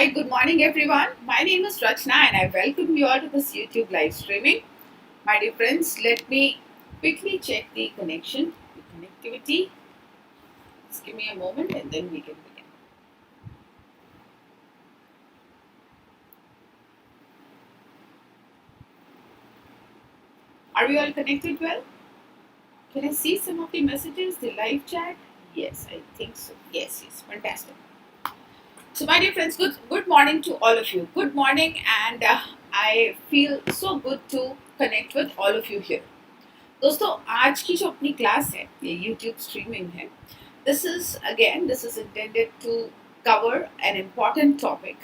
Hi, good morning everyone. My name is Rachana and I welcome you all to this YouTube live streaming. My dear friends, let me quickly check the connection, the connectivity. Just give me a moment and then we can begin. Are we all connected well? Can I see some of the messages, the live chat? Yes, I think so. Yes, fantastic. So, my dear friends, good morning to all of you. Good morning, and I feel so good to connect with all of you here. दोस्तों आज की जो अपनी class है ये YouTube streaming है this is intended to cover an important topic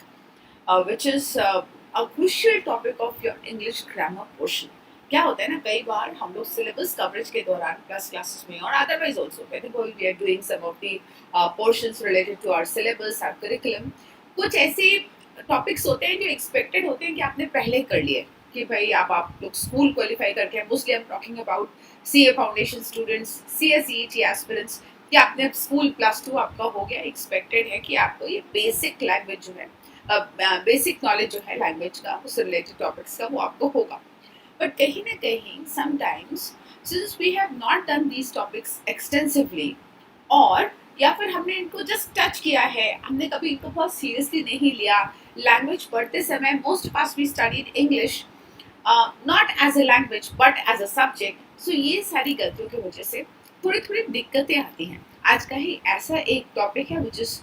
which is a crucial topic of your English grammar portion. क्या होता है ना कई बार हम लोग सिलेबस कवरेज के दौरान प्लस क्लासेस में और otherwise also we are doing some of the portions related to our syllabus our curriculum कुछ ऐसे टॉपिक्स होते हैं जो एक्सपेक्टेड होते हैं कि आपने पहले कर लिए कि भाई आप लोग स्कूल क्वालिफाई करके mostly I am talking about CA foundation students CA CET aspirants कि आपने स्कूल +2 आपका हो गया एक्सपेक्टेड है कि आपको ये बेसिक लैंग्वेज जो है बेसिक नॉलेज जो है लैंग्वेज का उससे रिलेटेड टॉपिक्स का वो आपको होगा बट कहीं ना कहीं sometimes since we have not done these topics extensively और या फिर हमने इनको जस्ट टच किया है हमने कभी इनको बहुत सीरियसली नहीं लिया लैंग्वेज पढ़ते समय most of us we studied English not as a language but as a subject so ये सारी गलतियों की वजह से थोड़ी थोड़ी दिक्कतें आती हैं आज का ही ऐसा एक टॉपिक है which is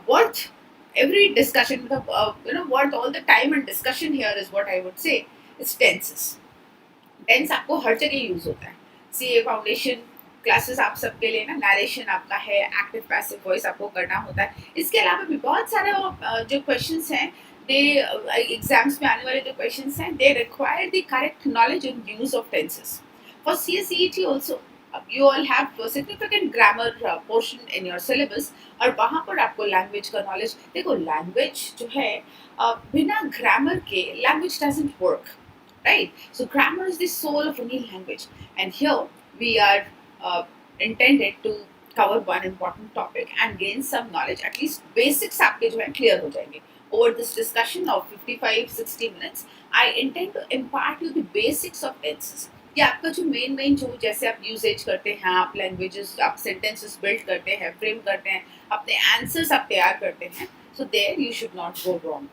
worth every discussion worth all the time and discussion here is what I would say is tenses. Tense आपको हर जगह यूज होता है सीए फाउंडेशन क्लासेस आप सबके लिए ना नरेशन आपका है एक्टिव पैसिव वॉइस आपको करना होता है इसके अलावा भी बहुत सारे जो क्वेश्चंस हैं दे एग्जाम्स में आने वाले जो क्वेश्चंस हैं they require the correct knowledge and use of tenses for CSET also you all have a significant grammar portion in your syllabus और वहाँ पर आपको लैंग्वेज का नॉलेज देखो लैंग्वेज जो है बिना ग्रामर के language doesn't work right so grammar is the soul of any language and here we are intended to cover one important topic and gain some knowledge at least basics आपके जो है clear हो जाएंगे over this discussion of 55-60 minutes I intend to impart you the basics of tenses कि आपका जो main जो जैसे आप यूजेज करते हैं आप लैंग्वेजेस आप सेंटेंसेस बिल्ड करते हैं फ्रेम करते हैं अपने आंसर्स आप तैयार करते हैं so there you should not go wrong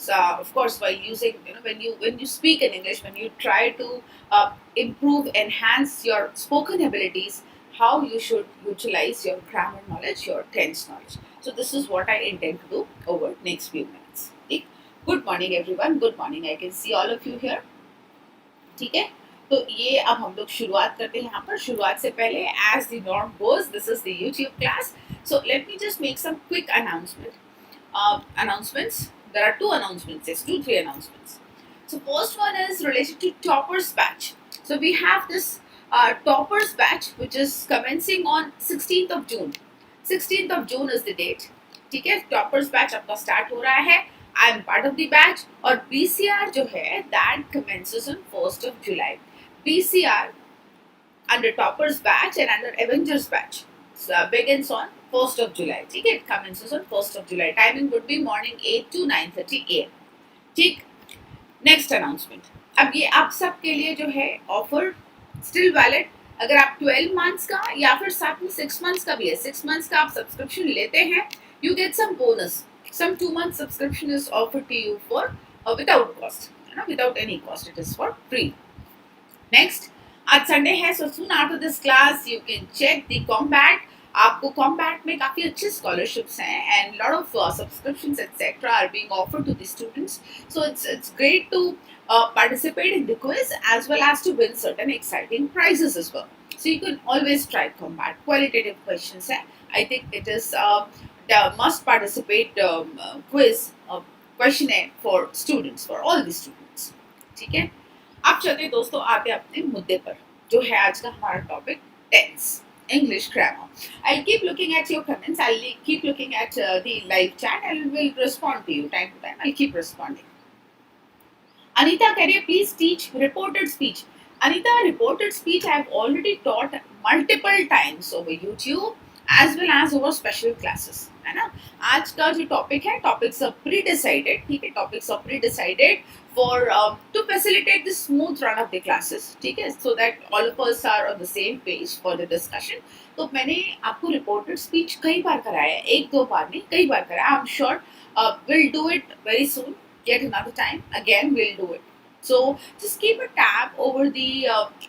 so of course while using when you speak in English when you try to improve enhance your spoken abilities how you should utilize your grammar knowledge your tense knowledge so this is what I intend to do over next few minutes okay? Good morning everyone good morning I can see all of you here ठीक है तो ये अब हम लोग शुरुआत करते हैं यहाँ पर शुरुआत से पहले as the norm goes this is the YouTube class so let me just make some quick announcements there are two announcements yes 2-3 announcements so first one is related to toppers batch so we have this toppers batch which is commencing on 16th of June is the date ठीक है toppers batch आपका start हो रहा है I am part of the batch और BCR जो है that commences on 1st of July BCR under toppers batch and under Avengers batch begins on 1st of July ठीक है it commences on 1st of July timing would be morning 8 to 9:30 AM ठीक next announcement अब ये आप सब के लिए जो है offer still valid अगर आप 12 months का या फिर साथ में 6 months का भी है 6 months का आप सब्सक्रिप्शन लेते हैं you get some bonus some 2-month subscription is offered to you for without cost without any cost it is for free next आज संडे है so soon after this class you can check the combat आपको combat में काफी अच्छे scholarships हैं and lot of subscriptions etc are being offered to the students so it's great to participate in the quiz as well as to win certain exciting prizes as well so you can always try combat qualitative questions है I think it is the must participate quiz questionnaire for students for all the students ठीक है अब चलते दोस्तों आते अपने मुद्दे पर जो है आज का हमारा topic tense English grammar. I'll keep looking at your comments. I'll keep looking at the live chat and will respond to you time to time. I'll keep responding. Anita Khare, please teach reported speech. Anita, reported speech I have already taught multiple times over YouTube. As well as over special classes, है ना। आज का जो topic है, topics are pre decided, ठीक है, topics are pre decided for to facilitate the smooth run of the classes, ठीक है, so that all of us are on the same page for the discussion. तो मैंने आपको reported speech कई बार कराया है, एक दो बार नहीं, कई बार कराया। I am sure will do it very soon, yet another time again we'll do it. So just keep a tab over the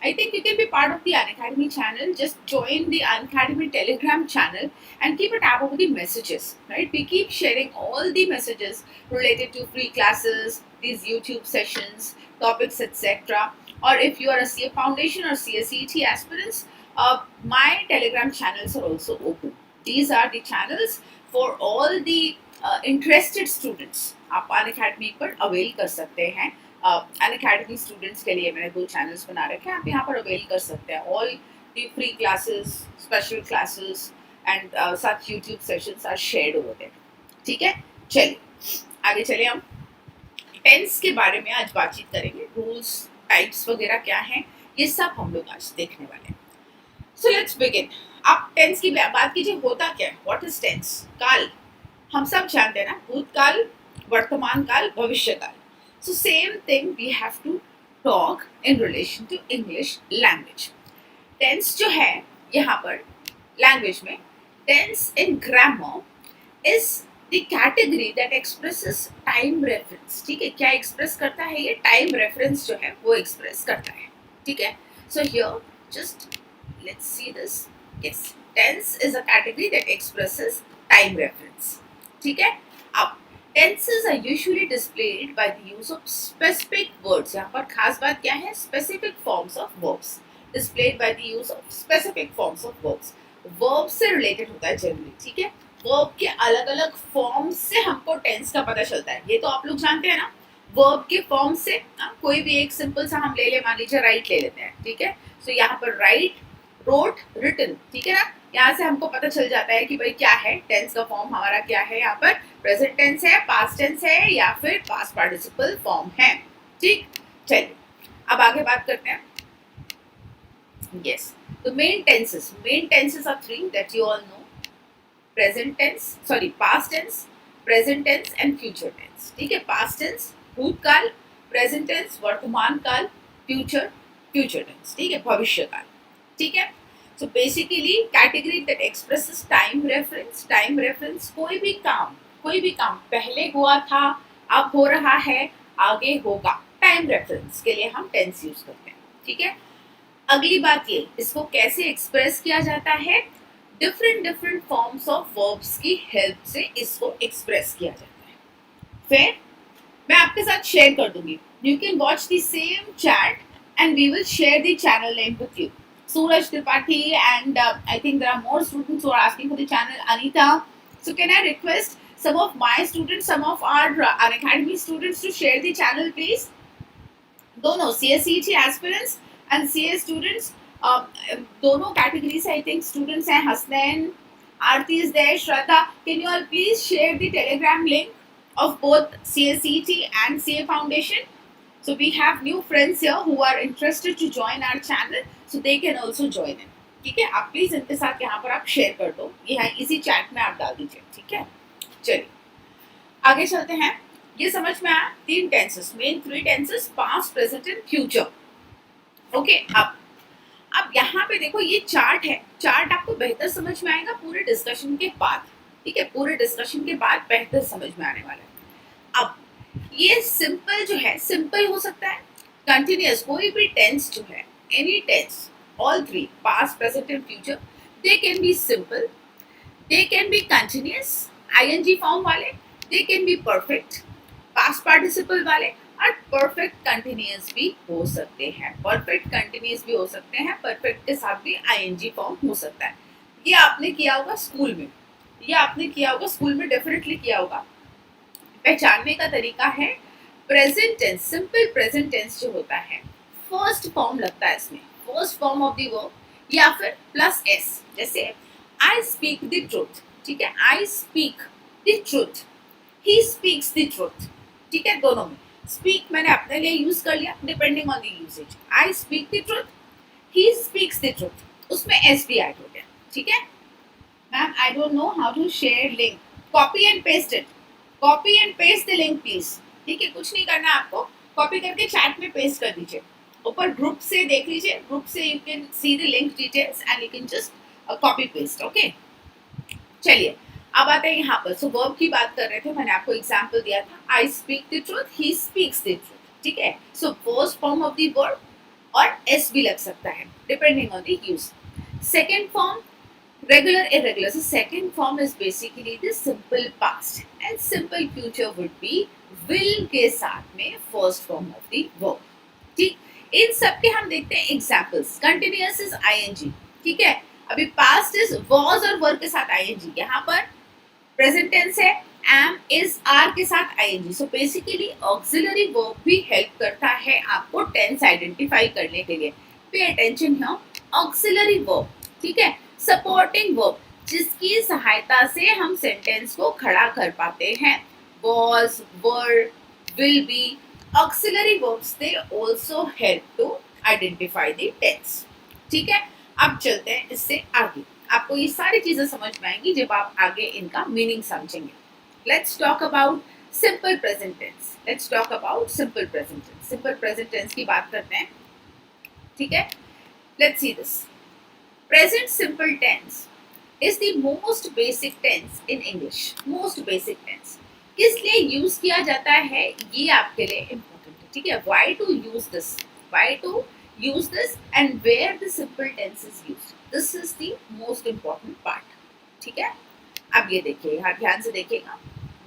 I think you can be part of the Unacademy channel. Just join the Unacademy Telegram channel and keep a tab over the messages, right? We keep sharing all the messages related to free classes, these YouTube sessions, topics, etc. Or if you are a CA Foundation or CSET aspirants, my Telegram channels are also open. These are the channels for all the interested students. आप Unacademy पर avail कर सकते हैं। Unacademy students के लिए मैंने 2 channels बना रखे हैं, आप यहाँ पर अवेल कर सकते हैं। All the free classes, special classes and such YouTube sessions are shared over there, ठीक है। चलिए आगे चले, हम टेंस के बारे में आज बातचीत करेंगे। रूल्स, टाइप्स वगैरह क्या हैं, ये सब हम लोग आज देखने वाले हैं। So let's begin. आप टेंस की बात कीजिए, होता क्या है, व्हाट इज टेंस? काल हम सब जानते हैं ना, भूतकाल, वर्तमान काल, भविष्य काल। So same thing we have to talk in relation to English language. Tense जो है यहाँ पर लैंग्वेज में, tense in grammar is the category that expresses time reference, ठीक है। क्या एक्सप्रेस करता है ये? टाइम रेफरेंस जो है वो एक्सप्रेस करता है, ठीक है। So here just let's see this. Yes, tense is a category that expresses time reference, ठीक है। अब tenses are usually displayed by the use of specific words. यहाँ पर खास बात क्या है? Specific forms of verbs, displayed by the use of specific forms of verbs. Verb से रिलेटेड होता है जनरली, ठीक है। वर्ब के अलग अलग फॉर्म्स से हमको टेंस का पता चलता है, ये तो आप लोग जानते हैं ना। वर्ब के फॉर्म से कोई भी एक सिंपल सा हम ले ले, मान लीजिए राइट ले लेते हैं, ठीक है। सो यहाँ पर राइट, रोट, रिटन, ठीक है ना। यहाँ से हमको पता चल जाता है कि भाई क्या है, टेंस का फॉर्म हमारा क्या है। यहाँ पर प्रेजेंट टेंस है, पास्ट टेंस है, या फिर पास्ट पार्टिसिपल फॉर्म है, ठीक। चलिए अब आगे बात करते हैं। यस, तो main tenses are 3 that you all know. Present tense, sorry, past tense, present tense and future tense, ठीक है। पास्ट टेंस भूतकाल, प्रेजेंट टेंस वर्तमान काल, फ्यूचर टेंस, ठीक है, भविष्य काल, ठीक है। So basically category that expresses time reference, कोई भी काम पहले हुआ था, अब हो रहा है, आगे होगा, टाइम रेफरेंस के लिए हम टेंस यूज करते हैं, ठीक है। अगली बात ये, इसको कैसे एक्सप्रेस किया जाता है? डिफरेंट फॉर्म्स ऑफ वर्ब्स की हेल्प से इसको एक्सप्रेस किया जाता है। फिर मैं आपके साथ शेयर कर दूंगी, you can watch the same chat and we will share the channel name with you. Suraj Tripathi, and I think there are more students who are asking for the channel. Anita, so can I request some of my students, some of our Unacademy students to share the channel, please? दोनों CSET aspirants and CA students, दोनों categories से I think students हैं। हसनैन, आरती is there, Shraddha, can you all please share the Telegram link of both CSET and CA Foundation? So we have new friends here who are interested to join our channel, so they can also join in, ठीक है। आप please इनके साथ यहाँ पर आप share कर दो, ये है इसी चैट में आप डाल दीजिए, ठीक है। चलिए आगे चलते हैं। ये समझ में आया 3 tenses, main 3 tenses, past, present and future, okay. अब यहाँ पे देखो, ये चार्ट है, चार्ट आपको बेहतर समझ में आएगा पूरे डिस्कशन के बाद, ठीक है। पूरे डिस्कशन के बाद बेहतर समझ में आने वाला है। अब ये सिंपल जो है, सिंपल हो सकता है, कंटिन्यूअस, कोई भी टेंस जो है, any tense, all 3 past, present and future, they can be simple, they can be continuous, ing form वाले, they can be perfect, past participle वाले, और perfect continuous भी हो सकते हैं, perfect continuous भी हो सकते हैं, perfect के साथ भी ing form हो सकता है। ये आपने किया होगा स्कूल में, डेफिनेटली किया होगा। पहचानने का तरीका है, present tense, simple present tense जो होता है, फर्स्ट फॉर्म लगता है इसमें, first form of the verb, या फिर प्लस एस, जैसे आई स्पीक द ट्रूथ, ठीक है। आई speak the truth, he speaks the truth, ठीक है। दोनों में स्पीक मैंने अपने लिए यूज कर लिया, depending on the usage. I speak the truth, he speaks the truth, उसमें एस भी ऐड हो गया, ठीक है। Ma'am I don't know how to share link. Copy and paste it. Copy and paste the link please. ठीक है, कुछ नहीं करना आपको. कॉपी करके चैट में पेस्ट कर दीजिए. ऊपर ग्रुप से देख लीजिए. ग्रुप से you can see the link details and you can just copy paste. Okay, चलिए अब आते हैं यहाँ पर. सो वर्ब की बात कर रहे थे, मैंने आपको एग्जांपल दिया था. आई speak the truth, he speaks the truth. ठीक है, so first form of the verb और एस भी लग सकता है depending on the use. Second form regular irregular. So second form is basically the simple past and simple future would be will के साथ में first form of the verb. ठीक, इन सब के हम देखते हैं examples. Continuous is ing. ठीक है, अभी past is was और were के साथ ing. यहाँ पर present tense है am is are के साथ ing. So basically auxiliary verb भी help करता है आपको tense identify करने के लिए. Pay attention here. Auxiliary verb. ठीक है, सपोर्टिंग वर्ब जिसकी सहायता से हम सेंटेंस को खड़ा कर पाते हैं. was, were, will be. Auxiliary verbs they also help to identify the tense. ठीक है, अब चलते हैं इससे आगे. आपको ये सारी चीजें समझ में आएंगी जब आप आगे इनका मीनिंग समझेंगे. Let's talk about simple present tense. Let's talk about simple present tense. Simple present tense की बात करते हैं. ठीक है, let's see this. Present simple tense is the most basic tense in English. Most basic tense. किस लिए use किया जाता है ये आपके लिए इम्पोर्टेंट है. ठीक है, why to use this? Why to use this and where the simple tense is used? This is the most important part. ठीक है, अब ये देखिए, यहाँ ध्यान से देखिएगा.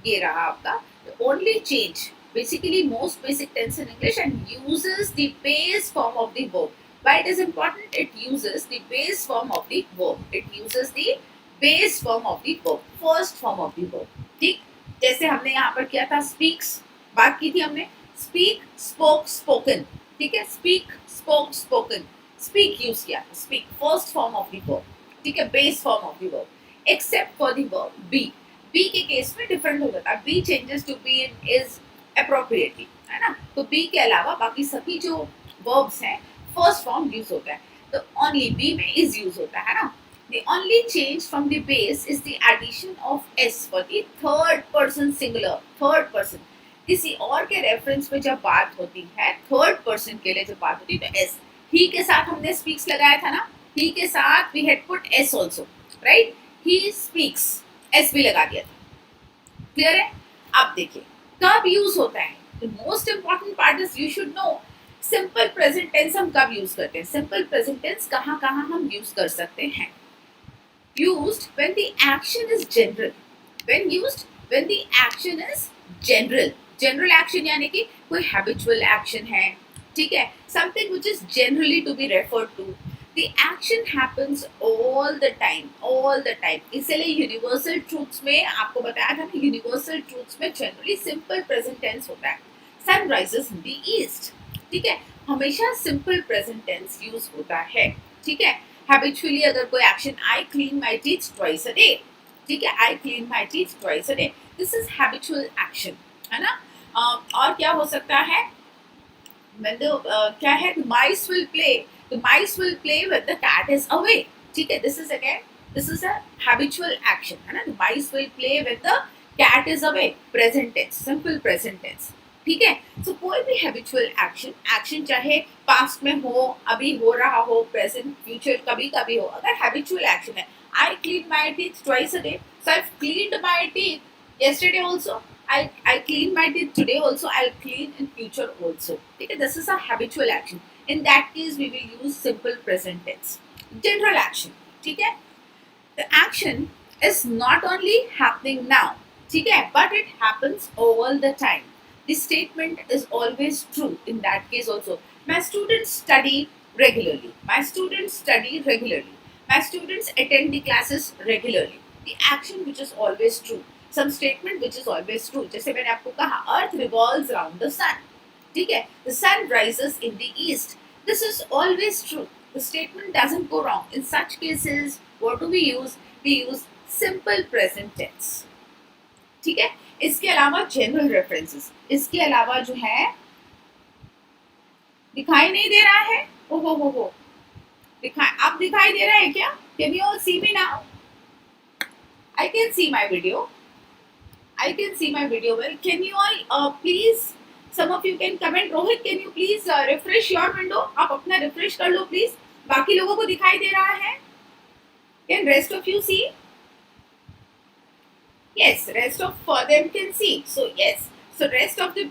ये रहा आपका the only change. Basically most basic tense in English and uses the base form of the verb. Why it is important? It uses the base form of the verb. It uses the base form of the verb. First form of the verb. ठीक, जैसे हमने यहाँ पर किया था speaks, बात की थी हमने. Speak, spoke, spoken. ठीक है, speak, spoke, spoken. Speak use किया था. Speak first form of the verb. ठीक है, base form of the verb. Except for the verb be. Be के केस में डिफरेंट हो जाता है. Be changes to be in is appropriately, है ना. तो be के अलावा बाकी सभी जो verbs हैं फर्स्ट फॉर्म यूज होता है. तो ओनली बी में इज यूज होता है ना. The only change from the base is the addition of S for the third person singular. Third person किसी और के रेफरेंस में जब बात होती है, थर्ड पर्सन के लिए जब बात होती है तो एस. ही के साथ हमने स्पीक्स लगाया था ना. ही के साथ we had put S also, right. He speaks, S भी लगा दिया था. क्लियर है. अब देखिए कब यूज होता है. The most important part is you should know simple present tense हम कब यूज करते हैं. सिंपल प्रेजेंट टेंस कहाँ कहाँ हम यूज कर सकते हैं. Used when the action is general. When used when the action is general. General action यानी कि कोई हैबिचुअल एक्शन है. ठीक है, something which is generally to be referred to. The action happens all the time. All the time. इसलिए universal truths में आपको बताया था ना, यूनिवर्सल ट्रूथ्स में जनरली सिंपल प्रेजेंट टेंस होता है. Sun rises in the east. ठीक है, हमेशा सिंपल प्रेजेंट टेंस यूज होता है. ठीक है, हैबिचुअली अगर कोई action, I clean my teeth twice a day. ठीक है, I clean my teeth twice a day. This is habitual action, है ना. और क्या हो सकता है. क्या है, mice will play. The mice will play when the cat is away. ठीक है, this is again this is a habitual action, है ना. The mice will play when the cat is away. Present tense, simple present tense. ठीक है, so कोई भी habitual action, action चाहे past में हो, अभी हो रहा हो, प्रेजेंट, फ्यूचर, कभी कभी हो, अगर हैबिचुअल एक्शन है. I clean my teeth twice a day. So I cleaned my teeth yesterday also. I clean my teeth today also. I'll clean in future also. ठीक है, this is a habitual action. In that case, we will use simple present tense. General action. ठीक है, the action is not only happening now. ठीक है, but it happens all the time. The statement is always true in that case also. My students study regularly. My students study regularly. My students attend the classes regularly. The action which is always true. Some statement which is always true. जैसे मैंने आपको कहा, Earth revolves around the sun. ठीक है, the sun rises in the east. This is always true. The statement doesn't go wrong. In such cases, what do we use? We use simple present tense. ठीक है, इसके अलावा general references. इसके अलावा जो है, दिखाई नहीं दे रहा है. हो दिखाई, अब दिखाई दे रहा है क्या? Can you all see me now? I can see my video. I can see my video well. Can you all please, some of you can comment. Rohit, can you please refresh your window? आप अपना refresh कर लो please. बाकी लोगों को दिखाई दे रहा है? Can rest of you see? Yes, rest of them can see. So yes, so rest of the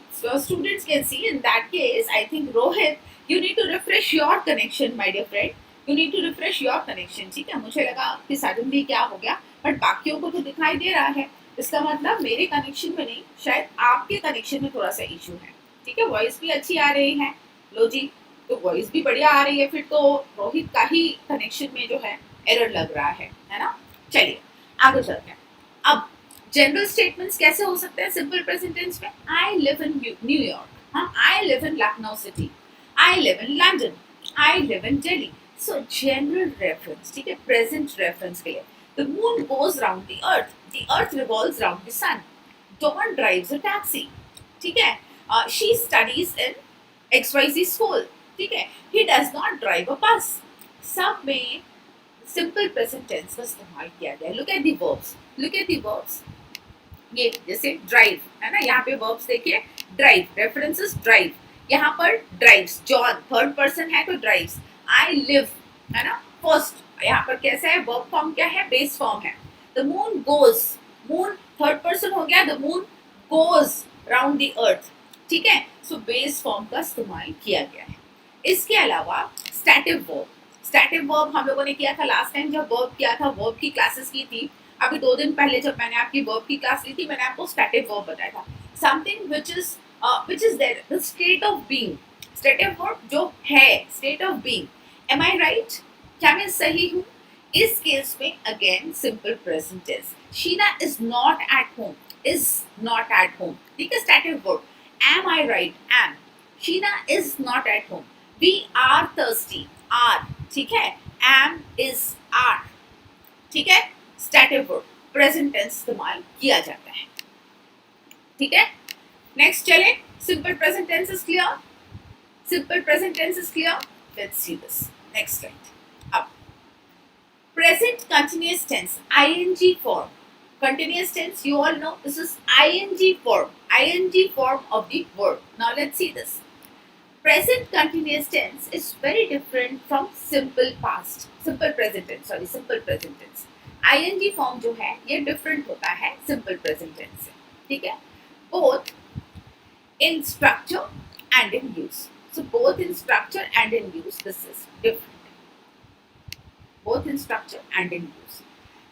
students can see. In that case, I think Rohit, you need to refresh your connection, my dear friend. You need to refresh your connection. ठीक है, मुझे लगा कि suddenly क्या हो गया, but बाकियों को तो दिखाई दे रहा है. इसका मतलब मेरे कनेक्शन में नहीं, शायद आपके कनेक्शन में थोड़ा सा इशू है. ठीक है, वॉइस भी अच्छी आ रही है. लो जी, तो वॉइस भी बढ़िया आ रही है. फिर तो रोहित का ही कनेक्शन में जो है एरर लग रहा है ना. चलिए आगे चलते हैं. अब जनरल स्टेटमेंट्स कैसे हो सकते हैं सिंपल प्रेजेंट टेंस में? आई लिव इन न्यूयॉर्क, हाँ, I live in Lucknow city, I live in London, I live in Delhi. So general reference, ठीक है, प्रेजेंट रेफरेंस के लिए. The moon goes round the earth revolves round the sun, Don drives a taxi, ठीक है, she studies in XYZ school, ठीक है, he does not drive a bus. सब में सिंपल प्रेजेंट टेंस का इस्तेमाल किया गया. Look at the verbs, look at the verbs. ये जैसे ड्राइव है ना, यहाँ पे वर्ब्स देखिए, ड्राइव, रेफरेंसेस ड्राइव, यहाँ पर ड्राइव्स, जॉन थर्ड पर्सन है तो ड्राइव्स. आई लिव है ना, फर्स्ट, यहाँ पर कैसा है, वर्ब फॉर्म क्या है, बेस फॉर्म है. The moon goes, moon third person हो गया, the moon goes round the अर्थ, ठीक है. सो बेस फॉर्म का इस्तेमाल किया गया है. इसके अलावा स्टैटिव वर्ब, स्टैटिव वर्ब हम लोगों ने किया था लास्ट टाइम जब वर्ब किया था, वर्ब की क्लासेस की थी. अभी 2 दिन पहले जब मैंने आपकी वर्ब की क्लास ली थी, मैंने आपको स्टैटिव वर्ब बताया था. Something which is there, the state of being. स्टैटिव verb जो है, state of being. Am I right? क्या मैं सही हूँ? इस केस में again simple present tense. Sheena is not at home, is not at home, ठीक है, stative verb. Am I right? Am. Sheena is not at home. We are thirsty. Are, ठीक है. Am is are, ठीक है. Stative verb present tense इस्तेमाल किया जाता है. ठीक है, नेक्स्ट चले. Simple present tense is clear, simple present tense is clear. Let's see this next slide. अब present continuous tense, ing form. Continuous tense, you all know this is ing form of the verb. Now let's see this. Present continuous tense is very different from simple past, simple present tense, sorry, simple present tense. ing form जो है ये different होता है simple present tense से, ठीक है. Both in structure and in use. So both in structure and in use, this is different. Both in structure and in use.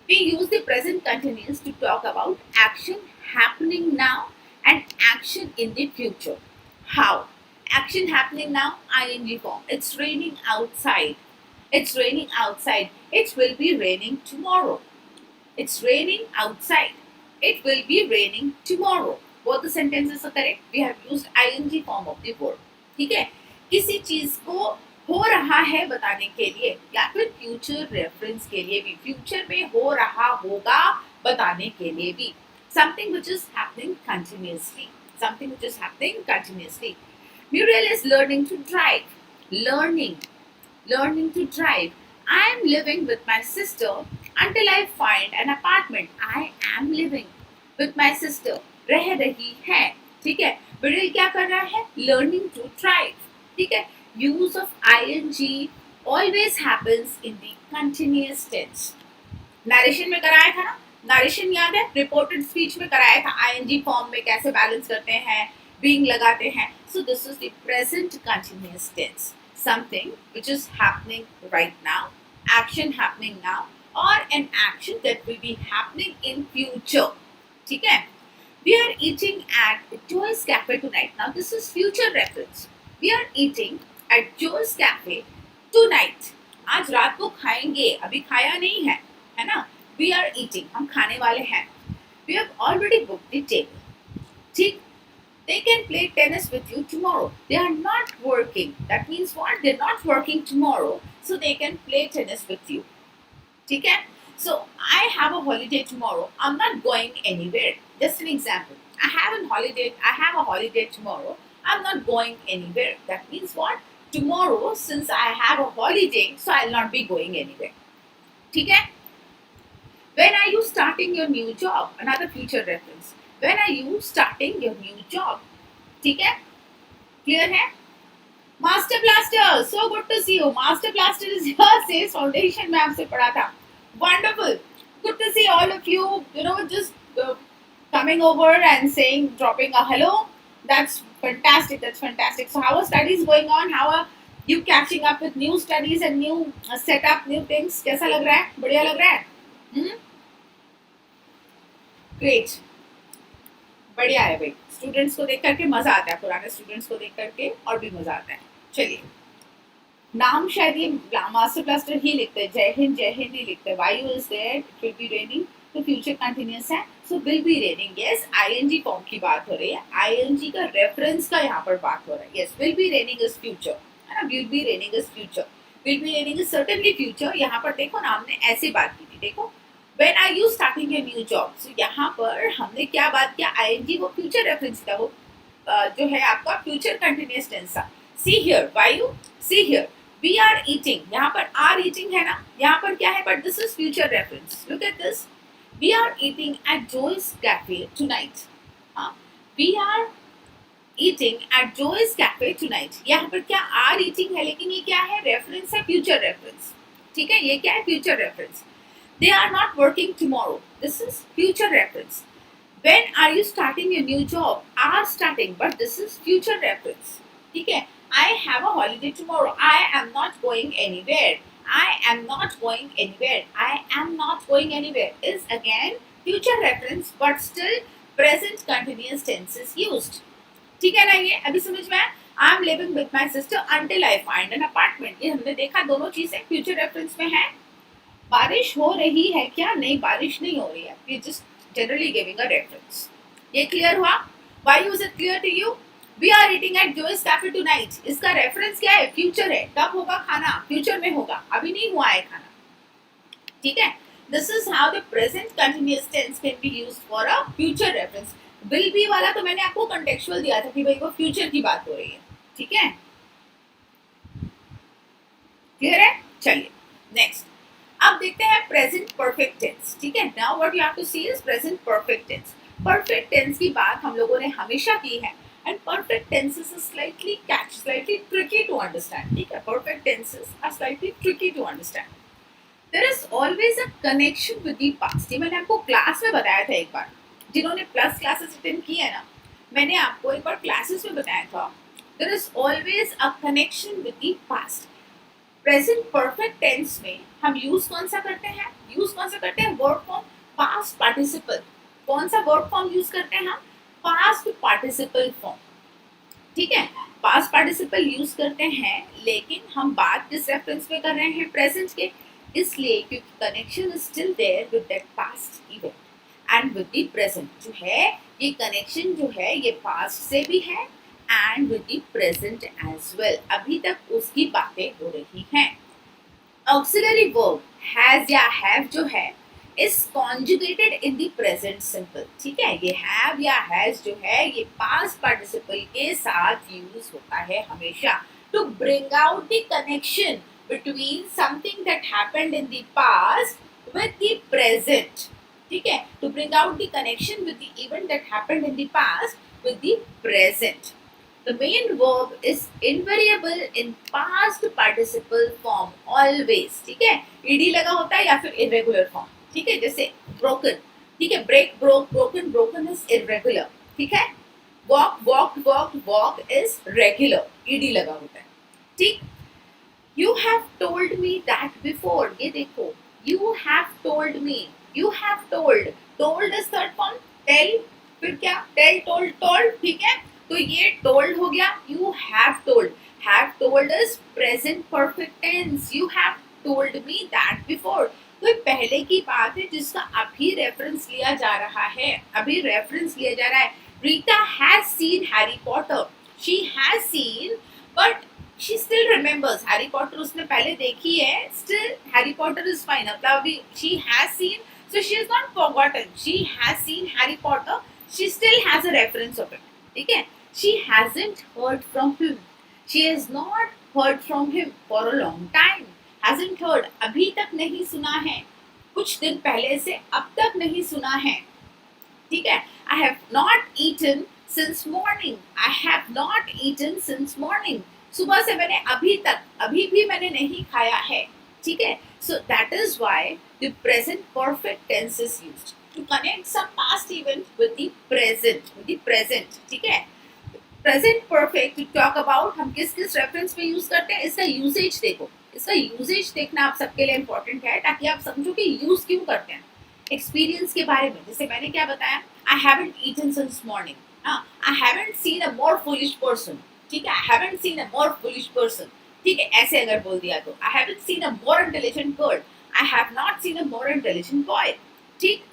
We use the present continuous to talk about action happening now and action in the future. How? Action happening now, ing form. It's raining outside. It's raining outside. It will be raining tomorrow. It's raining outside. It will be raining tomorrow. Both the sentences are correct. We have used ing form of the verb. ठीक है, किसी चीज को हो रहा है बताने के लिए या फिर फ्यूचर रेफरेंस के लिए भी, फ्यूचर में हो रहा होगा बताने के लिए भी. Something which is happening continuously, something which is happening continuously. Muriel is learning to drive. Learning to drive. I am living with my sister until I find an apartment. I am living with my sister. रह रही है, ठीक है. Muriel क्या कर रहा है, learning to drive, ठीक है. Use of ing always happens in the continuous tense. Narration में कराया था ना, narration याद है, reported speech में कराया था ing form में कैसे बैलेंस करते हैं, being लगाते हैं. So this is the present continuous tense. Something which is happening right now, action happening now, or an action that will be happening in future. ठीक है. We are eating at Joe's Cafe tonight. Now this is future reference. We are eating at Joe's Cafe tonight. आज रात को खाएंगे, अभी खाया नहीं है, है ना. We are eating, हम खाने वाले हैं. We have already booked the table. ठीक. They can play tennis with you tomorrow. They are not working. That means what? They're not working tomorrow, so they can play tennis with you. ठीक है. So I have a holiday tomorrow. I'm not going anywhere. Just an example. I have a holiday tomorrow. I'm not going anywhere. That means what? Tomorrow, since I have a holiday, so I'll not be going anywhere. ठीक है. When are you starting your new job? Another future reference. When are you starting your new job? ठीक है, clear है? Master blaster, so good to see you. Master blaster is here Sage Foundation में आपसे पढ़ा था. Wonderful, good to see all of you. You know, just coming over and saying, dropping a hello. That's fantastic. That's fantastic. So, how are studies going on? How are you catching up with new studies and new setup, new things? कैसा लग रहा है? बढ़िया लग रहा है? Great. बढ़िया है भाई. स्टूडेंट्स को देख करके मजा आता है, पुराने स्टूडेंट्स को देख करके और भी मजा आता है. चलिए, नाम शायद ये मास्टर ब्लास्टर ही लिखते हैं, जय हिंद ही लिखते हैं. Vayu is there, it will be raining, तो फ्यूचर कंटिन्यूअस है, so will be raining. Yes, ING form की बात हो रही है, आईएनजी का रेफरेंस का यहाँ पर बात हो रहा है. Yes, will be raining is future, है ना. Will be raining is future, will be raining is certainly future. यहाँ पर देखो ना, हमने ऐसे बात की थी. देखो, when are you starting your new job? So यहाँ पर हमने क्या बात किया, ing वो फ्यूचर रेफरेंस था, वो जो है आपका फ्यूचर कंटिन्यूअस टेंस था. see here, वायु, see here, we are eating, यहाँ पर are eating है ना, यहाँ पर क्या है, but this is future reference. look at this, we are eating at Joy's cafe tonight. we are eating at Joy's cafe tonight. यहाँ पर क्या are eating है, लेकिन ये क्या है, रेफरेंस है, फ्यूचर रेफरेंस. ठीक है, ये क्या है, future reference. They are not working tomorrow. This is future reference. When are you starting your new job? Are starting, but this is future reference. ठीक है? I have a holiday tomorrow. I am not going anywhere. I am not going anywhere. I am not going anywhere is again future reference, but still present continuous tense is used. ठीक है ना? ये अभी समझ में आया? I am living with my sister until I find an apartment. ये हमने देखा, दोनों चीजें future reference में है. बारिश हो रही है क्या? नहीं, बारिश नहीं हो रही है. We just generally giving a reference. ये क्लियर हुआ? Why is it clear to you? We are eating at Joy's cafe tonight. इसका रेफरेंस क्या है? फ्यूचर है. कब होगा खाना? फ्यूचर में होगा, अभी नहीं हुआ है खाना. ठीक है? This is how the present continuous tense can be used for a future reference. Will be वाला तो मैंने आपको contextual दिया था कि भाई वो फ्यूचर की बात हो रही है. ठीक है? क्लियर है? चलिए, नेक्स्ट अब देखते हैं प्रेजेंट परफेक्ट टेंस. ठीक है, now what you have to see is present perfect tense. Perfect tense की बात हम लोगों ने हमेशा की है, and perfect tenses is slightly tricky to understand. ठीक है, perfect tenses are slightly tricky to understand. There is always a connection with the past. ये मैंने आपको क्लास में बताया था एक बार, जिन्होंने प्लस क्लासेस अटेंड की है ना, मैंने आपको एक बार क्लासेस में बताया था. There is always a connection with the past. Present perfect tense में हम यूज कौन सा करते हैं, वर्ब फॉर्म पास्ट पार्टिसिपल. कौन सा वर्ब फॉर्म यूज करते हैं हम? Past participle form. ठीक है, पास्ट पार्टिसिपल यूज करते हैं, लेकिन हम बात किस रेफरेंस में कर रहे हैं, प्रेजेंट के. इसलिए क्योंकि connection is still there with that past event and with the present. जो है ये कनेक्शन जो है ये पास्ट से भी है and with the present as well. अभी तक उसकी बातें हो रही हैं. Auxiliary verb has या have जो है is conjugated in the present simple. ठीक है, ये have या has जो है ये past participle के साथ यूज होता है हमेशा to bring out the connection between something that happened in the past with the present. ठीक है, to bring out the connection with the event that happened in the past with the present. The main verb is invariable in past participle form always. ठीक है, ed लगा होता है या फिर irregular form. ठीक है, जैसे broken. ठीक है, break, broke, broken, broken is irregular. ठीक है, walk, walked, walked, walk is regular. ed लगा होता है. ठीक, you have told me that before. ये देखो, you have told me, you have told is third form. tell, फिर क्या, tell, told. ठीक है, तो ये told हो गया. you have told is present perfect tense. you have told me that before. तो पहले की बात है जिसका अभी रेफरेंस लिया जा रहा है, Rita has seen Harry Potter. she has seen but she still remembers. Harry Potter उसने पहले देखी है, still Harry Potter is fine. मतलब अभी she has seen, so she is not forgotten. she has seen Harry Potter, she still has a reference of it. ठीक है, she hasn't heard from him. she has not heard from him for a long time. hasn't heard, अभी तक नहीं सुना है. कुछ दिन पहले से अब तक नहीं सुना है, ठीक है। I have not eaten since morning, I have not eaten since morning, सुबह से मैंने अभी भी मैंने नहीं खाया है, ठीक है। So that is why the present perfect tense is used to connect some past event with the present, ठीक है। Present perfect to talk about हम किस किस रेफरेंस में यूज करते हैं, इसका यूसेज देखो, इसका यूसेज देखना आप सबके लिए इंपॉर्टेंट है ताकि आप समझो कि यूज क्यों करते हैं। एक्सपीरियंस के बारे में, जैसे मैंने क्या बताया, I haven't eaten since morning, I haven't seen a more foolish person, ठीक है, I haven't seen a more foolish person, ठीक है। ऐसे अगर बोल दिया तो I haven't seen a more intelligent girl, I have not seen a more intelligent boy, ठीक,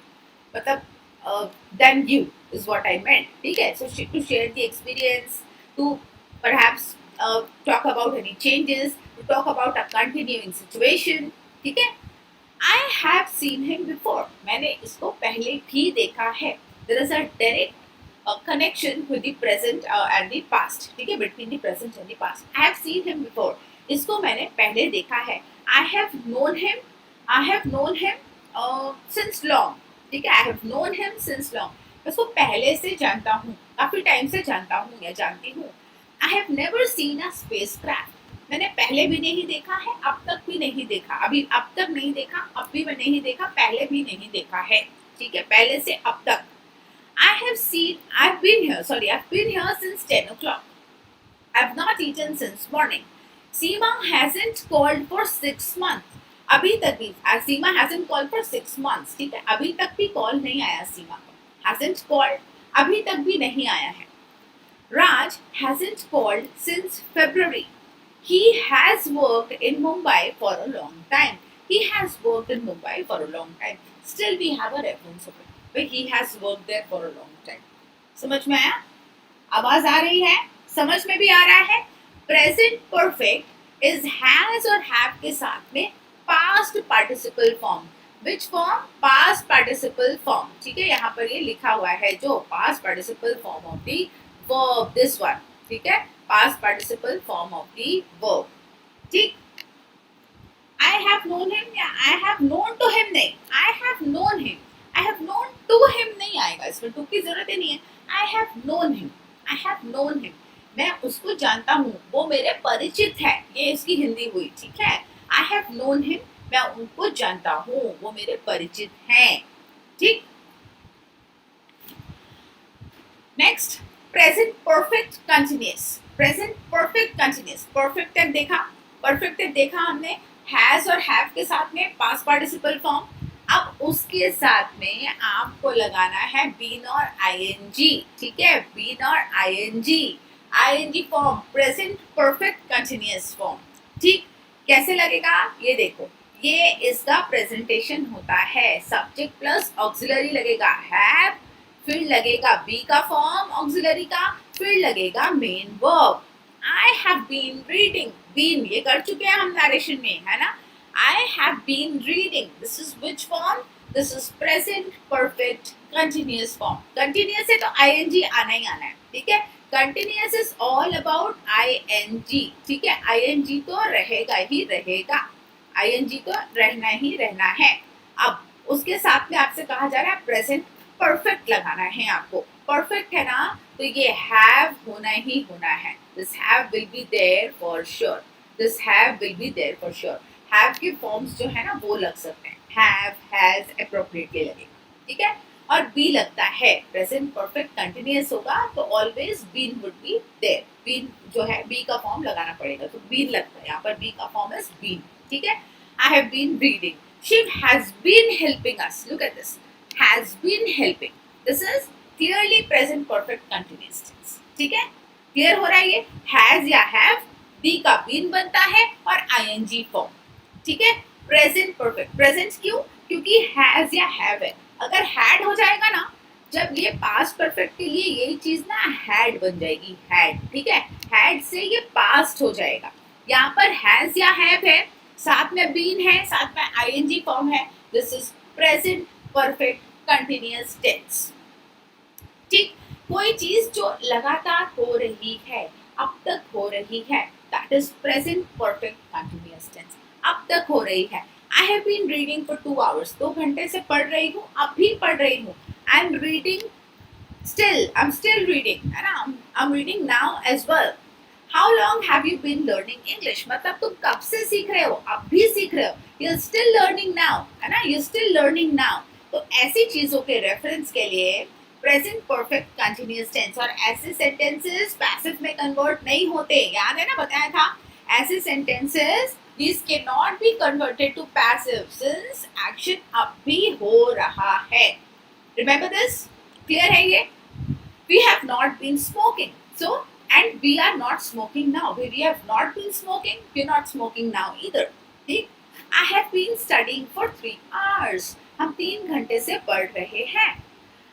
मतलब than you is what I meant, ठीक है। So to share the experience, to perhaps talk about any changes, to talk about a continuing situation, ठीक है। I have seen him before, मैंने इसको पहले भी देखा है। There is a direct connection with the present and the past, ठीक है, between the present and the past. I have seen him before, इसको मैंने पहले देखा है। I have known him since long, ठीक है। I have known him since long, मैं उसको पहले से जानता हूँ, काफी टाइम से जानता हूँ या जानती हूँ। I have never seen a spacecraft, मैंने पहले भी नहीं देखा है, अब तक भी नहीं देखा, अभी अब तक नहीं देखा, अब भी मैं नहीं देखा, पहले भी नहीं देखा है, ठीक है, पहले से अब तक। I've been here since 10 o'clock. I've not eaten since morning. Seema hasn't called for 6 months. अभी तक भी सीमा hasn't called for 6 months, ठीक है, अभी तक भी कॉल नहीं आया सीमा को, hasn't called, अभी तक भी नहीं आया है। Raj hasn't called since February. He has worked in Mumbai for a long time. He has worked in Mumbai for a long time. Still we have a reference of it, but he has worked there for a long time. समझ में आया? आवाज आ रही है, समझ में भी आ रहा है। प्रेजेंट परफेक्ट इज हैज और हैव के साथ में past participle form, which form, past participle form, ठीक है, यहाँ पर ये लिखा हुआ है जो past participle form of the verb, this one, ठीक है, past participle form of the verb, ठीक। आई हैव नोन हिम या I have known to him नहीं, I have known him, I have known to him नहीं आएगा, इसमें to की जरूरत ही नहीं है। I have known him, I have known him, मैं उसको जानता हूँ, वो मेरे परिचित है, ये इसकी हिंदी हुई, ठीक है। आई हैव नोन हिम, मैं उनको जानता हूँ, वो मेरे परिचित हैं, ठीक। Next, present perfect continuous, present perfect continuous, perfect तक देखा, परफेक्ट तक देखा हमने, हैज और हैव के साथ में पास्ट पार्टिसिपल फॉर्म। अब उसके साथ में आपको लगाना है बीन और आईएनजी, ठीक है, बीन और ING, ING form, present perfect continuous form, ठीक। कैसे लगेगा ये देखो, ये इसका प्रेजेंटेशन होता है, सब्जेक्ट प्लस ऑक्सिलरी लगेगा हैव, फिर लगेगा बी का फॉर्म ऑक्सिलरी का, फिर लगेगा main verb. I have been reading, been ये कर चुके हैं हम नरेशन में, है ना। I have been reading. This is which form? This is present perfect continuous form. Continuous है तो ing आना ही आना है, ठीक है। Continuous is all about ing, ठीक है, ing तो रहेगा ही रहेगा, ing तो रहना ही रहना है। अब उसके साथ में आपसे कहा जा रहा है प्रेजेंट परफेक्ट लगाना है आपको, परफेक्ट है ना, तो ये have होना ही होना है, this have will be there for sure, this have will be there for sure। Have के फॉर्म्स जो है ना वो लग सकते हैं, हैव, हैज एप्रोप्रिएटली लगेगा, ठीक है। और बी लगता है, प्रेजेंट परफेक्ट कंटिन्यूअस होगा तो always been would be there, been जो है बी का फॉर्म लगाना पड़ेगा, तो बीन लगता है यहाँ पर, बी का फॉर्म इज बीन, ठीक है। I have been reading, she has been helping us, look at this, has been helping, this is clearly present perfect continuous tense, ठीक है। क्लियर हो रहा है ये, हैज या हैव, बी का बीन बनता है और आईएनजी फॉर्म, ठीक है। प्रेजेंट परफेक्ट, प्रेजेंट क्यों, क्योंकि हैज या हैव है, अगर हैड हो जाएगा ना, जब ये पास्ट परफेक्ट के लिए यही चीज ना हैड बन जाएगी, हैड, ठीक है, हैड से ये पास्ट हो जाएगा। यहाँ पर हैज या हैव है, साथ में बीन है, साथ में आईएनजी फॉर्म है, this is present perfect continuous tense, ठीक। कोई चीज जो लगातार हो रही है, अब तक हो रही है, that is present perfect continuous tense, अब तक हो रही है। I have been reading for 2 hours, 2 घंटे से पढ़ रही हूँ, अब भी पढ़ रही हूँ. I am reading still, I'm still reading, है ना. I'm reading now as well. How long have you been learning English? मतलब तुम कब से सीख रहे हो, अब भी सीख रहे हो. You're still learning now, है ना. You're still learning now. तो ऐसी चीजों के रेफरेंस के लिए प्रेजेंट परफेक्ट कंटिन्यूअस टेंस और ऐसे सेंटेंसेस पैसिव में कन्वर्ट नहीं होते. याद है ना, बताया था. ऐसे sentences these cannot be converted to passive since action अब भी हो रहा है. Remember this? Clear है ये? We have not been smoking. So, and we are not smoking now. We have not been smoking. We're not smoking now either. ठीक? I have been studying for 3 hours. हम 3 घंटे से पढ़ रहे हैं.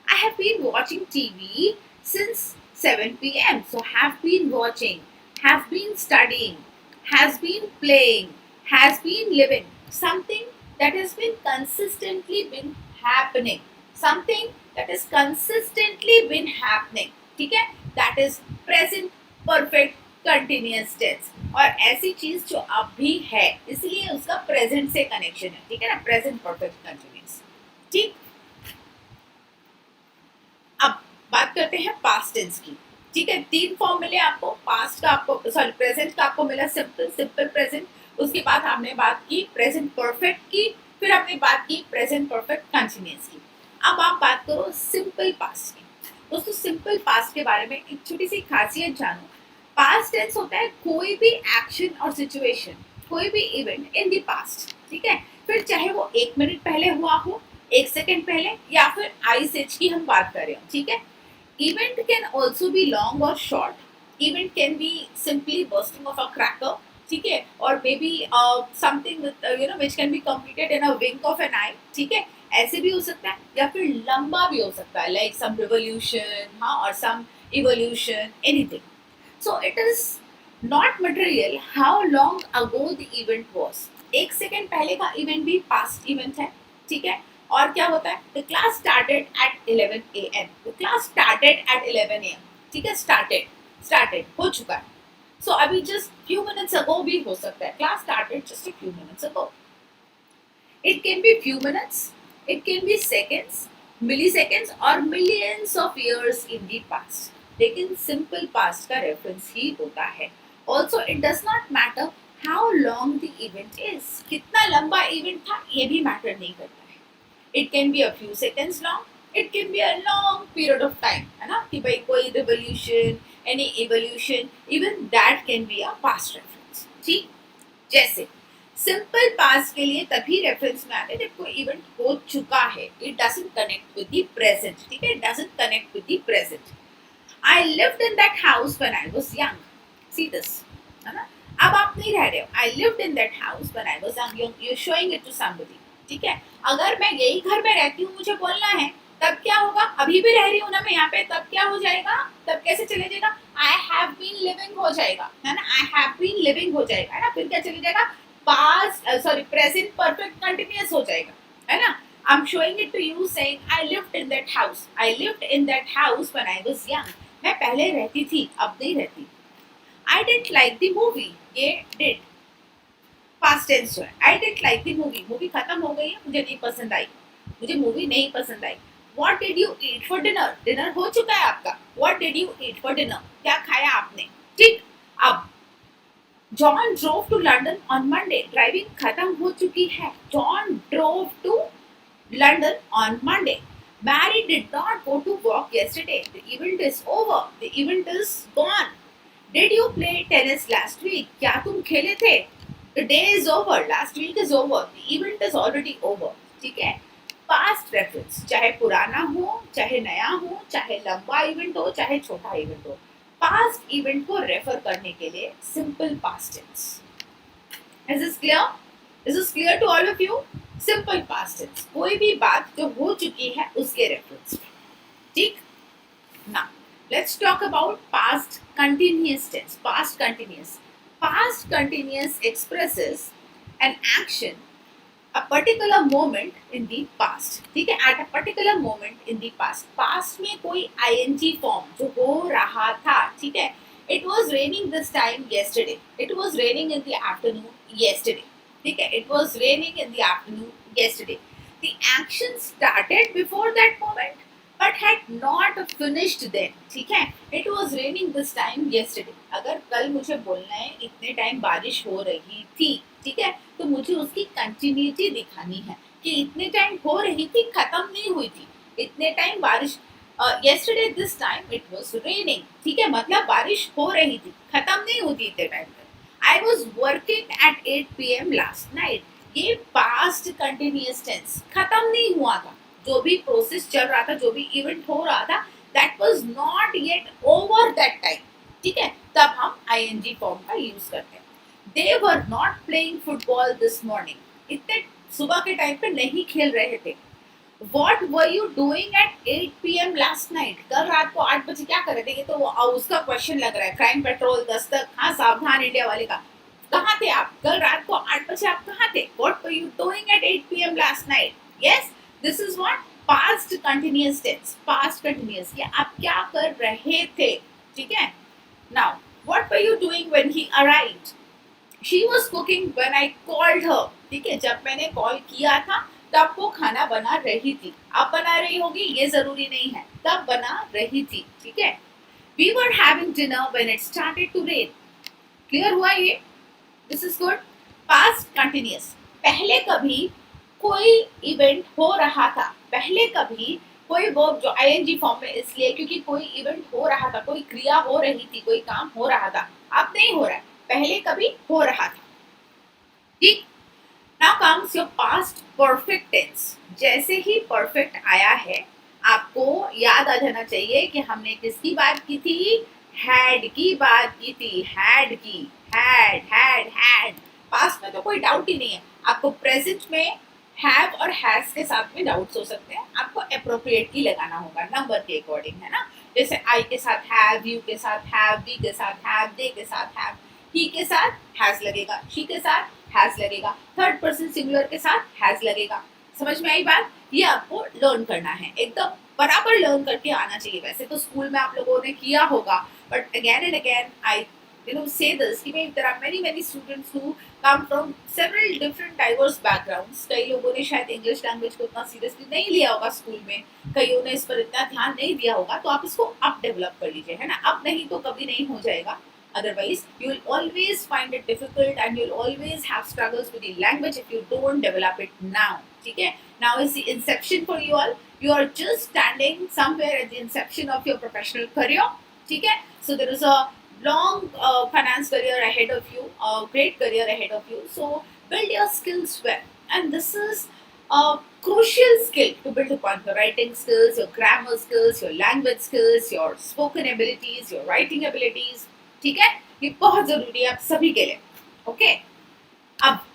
I have been watching TV since 7 p.m. So, have been watching, have been studying, has been playing, has been living. Something that has been consistently been happening. Something that has consistently been happening. ठीक है? That is present perfect continuous tense. और ऐसी चीज जो अब भी है, इसलिए उसका प्रेजेंट से कनेक्शन है. ठीक है ना, प्रेजेंट परफेक्ट कंटिन्यूअस. ठीक. अब बात करते हैं पास्ट टेंस की. ठीक है, 3 फॉर्म मिले आपको. पास्ट का आपको, सॉरी, प्रेजेंट का आपको मिला सिंपल, सिंपल प्रेजेंट. उसके बाद हमने बात की प्रेजेंट परफेक्ट की, फिर हमने बात की प्रेजेंट परफेक्ट कंटिन्यूअस की. अब आप बात करो सिंपल पास्ट की. दोस्तों, सिंपल पास्ट के बारे में एक छोटी सी खासियत जानो. पास्ट टेंस होता है कोई भी एक्शन और सिचुएशन, कोई भी इवेंट इन द पास्ट. ठीक है, फिर चाहे वो 1 मिनट पहले हुआ हो, 1 सेकेंड पहले, या फिर आइस एज की हम बात कर रहे हो. ठीक है. Event can also be long और short. Event can be simply bursting of a cracker. ठीक है, और may be something which can be completed in a wink of an eye. ठीक है, ऐसे भी हो सकता है, या फिर लंबा भी हो सकता है, लाइक सम रिवोल्यूशन, हाँ, और some evolution, anything. So it is not material how long ago the event was. 1 second पहले का इवेंट भी पास्ट इवेंट है. ठीक है. और क्या होता है, the class started at 11 AM. The class started at 11 AM. ठीक है, स्टार्टेड हो चुका है. सो अभी जस्ट फ्यू मिनट्स अगो भी हो सकता है. Class started just a few minutes ago. It can be few minutes, it can be seconds, milliseconds or millions of years in the past. लेकिन simple past का reference ही होता है. Also, it does not matter how long the event is. कितना लंबा event था ये भी matter नहीं करता है. It can be a few seconds long, it can be a long period of time. है ना, कि भाई कोई revolution, any evolution, even that can be a past reference. ठीक. जैसे सिंपल पास्ट के लिए तभी रेफरेंस में आते हैं जब कोई इवेंट हो चुका है. It doesn't connect with the present. ठीक है, it doesn't connect with the present. I lived in that house when I was young. See this, है ना. अब आप नहीं रह रहे हो. I lived in that house when I was young. You are showing it to somebody. ठीक है, अगर मैं यही घर में रहती हूँ, मुझे बोलना है, तब क्या होगा. अभी भी रह रही हूँ ना मैं यहाँ पे, तब क्या हो जाएगा, तब कैसे चले जाएगा. आई हैव बीन लिविंग हो जाएगा, है ना. आई हैव बीन लिविंग हो जाएगा, है ना. फिर क्या चले जाएगा, past, sorry, present perfect continuous हो जाएगा, है ना. I am showing it to you saying I lived in that house. I lived in that house when I was young. मैं पहले रहती थी, अब नहीं रहती. I didn't like the movie. ये डिड पास्ट टेंस है. I didn't like the movie. Movie खत्म हो गई है, मुझे नहीं पसंद आई, मुझे मूवी नहीं पसंद आई. What did you eat for dinner. Dinner हो चुका है आपका. What did you eat for dinner. क्या खाया आपने. ठीक. अब John drove to London on Monday. Driving खत्म हो चुकी है. John drove to London on Monday. Mary did not go to work yesterday. The event is over. The event is gone. Did you play tennis last week? क्या तुम खेले थे. The day is over. Last week is over. The event is already over. ठीक है. Past reference, चाहे पुराना हो, चाहे नया हो, चाहे लंबा इवेंट हो, चाहे छोटा इवेंट हो, पास्ट इवेंट को रेफर करने के लिए simple past tense. Is this clear? Is this clear to all of you? Simple past tense कोई भी बात जो हो चुकी है उसके रेफरेंस में. ठीक. Now let's talk about past continuous tense. Past continuous expresses an action a particular moment in the past. ठीक है, at a particular moment in the past. past में कोई ing form जो हो रहा था. ठीक है, it was raining this time yesterday. It was raining in the afternoon yesterday. ठीक है, it was raining in the afternoon yesterday. The action started before that moment but had not finished then. ठीक है, it was raining this time yesterday. अगर कल मुझे बोलना है इतने टाइम बारिश हो रही थी, ठीक है, तो मुझे उसकी कंटिन्यूटी दिखानी है कि इतने टाइम हो रही थी, खत्म नहीं हुई थी, इतने टाइम बारिश। yesterday this time it was raining, ठीक है, मतलब बारिश हो रही थी, खत्म नहीं होती इतने टाइम तक। I was working at 8 p.m. last night. ये past continuous tense, खत्म नहीं हुआ था, जो भी प्रोसेस चल रहा था, जो भी इवेंट हो रहा था, that was not yet over that time. ठीक है, तब हम ing फॉर्म का यूज करते हैं। They were not playing football this morning. इतने सुबह के टाइम पे नहीं खेल रहे थे। What were you doing at 8 p.m. last night? कल रात को 8 बजे क्या कर रहे थे? ये तो उसका क्वेश्चन लग रहा है। क्राइम पेट्रोल, दस्तक, हाँ, सावधान इंडिया वाले का। कहाँ थे आप? कल रात को 8 बजे आप कहाँ थे? What were you doing at 8 p.m. last night? Yes, this is what past continuous tense. Past continuous. ये आप क्या कर रहे थे? ठीक है? Now, what were you doing when he arrived? She was cooking when I called her. ठीक है, जब मैंने कॉल किया था तब वो खाना बना रही थी। अब बना रही होगी ये जरूरी नहीं है, तब बना रही थी। ठीक है, we were having dinner when it started to rain. Clear हुआ ये? This is good. Past continuous, पहले कभी कोई इवेंट हो रहा था, पहले कभी कोई वर्ब जो आईएनजी फॉर्म में इसलिए क्योंकि कोई इवेंट हो रहा था, कोई क्रिया हो रही थी, कोई काम हो रहा था, अब नहीं हो रहा है, पहले कभी हो रहा था। ठीक, now comes your past perfect tense. जैसे ही परफेक्ट आया है, आपको याद आ जाना चाहिए कि हमने किसकी बात की थी? हैड की बात की थी। हैड की, हैड। पास्ट में तो कोई डाउट ही नहीं है। आपको प्रेजेंट में हैव और हैज के साथ में डाउट्स हो सकते हैं, आपको अप्रोप्रिएटली लगाना होगा नंबर के अकॉर्डिंग, है ना। जैसे आई के साथ हैव, यू के साथ हैव, वी के साथ हैव, दे के साथ हैव, ही के साथ हैज लगेगा, शी के साथ हैज लगेगा, थर्ड पर्सन सिंगुलर के साथ हैज लगेगा। समझ में आई बात? ये आपको लर्न करना है, एकदम बराबर लर्न करके आना चाहिए। वैसे तो स्कूल में आप लोगों ने किया होगा, but again and again I say this कि there are many students who come from several different diverse backgrounds. कई लोगों ने शायद इंग्लिश लैंग्वेज को उतना सीरियसली नहीं लिया होगा स्कूल में, कईयों ने इस पर इतना ध्यान नहीं दिया होगा, तो आप इसको अब डेवलप कर लीजिए, है ना। अब नहीं तो कभी नहीं हो जाएगा, otherwise you will always find it difficult and you'll always have struggles with the language if you don't develop it now. ठीक है, now is the inception for you all. You are just standing somewhere at the inception of your professional career. ठीक है, so there is a long finance career ahead of you, a great career ahead of you. So build your skills well, and this is a crucial skill to build upon: your writing skills, your grammar skills, your language skills, your spoken abilities, your writing abilities. ठीक है, ये बहुत जरूरी है आप सभी के लिए। ओके, अब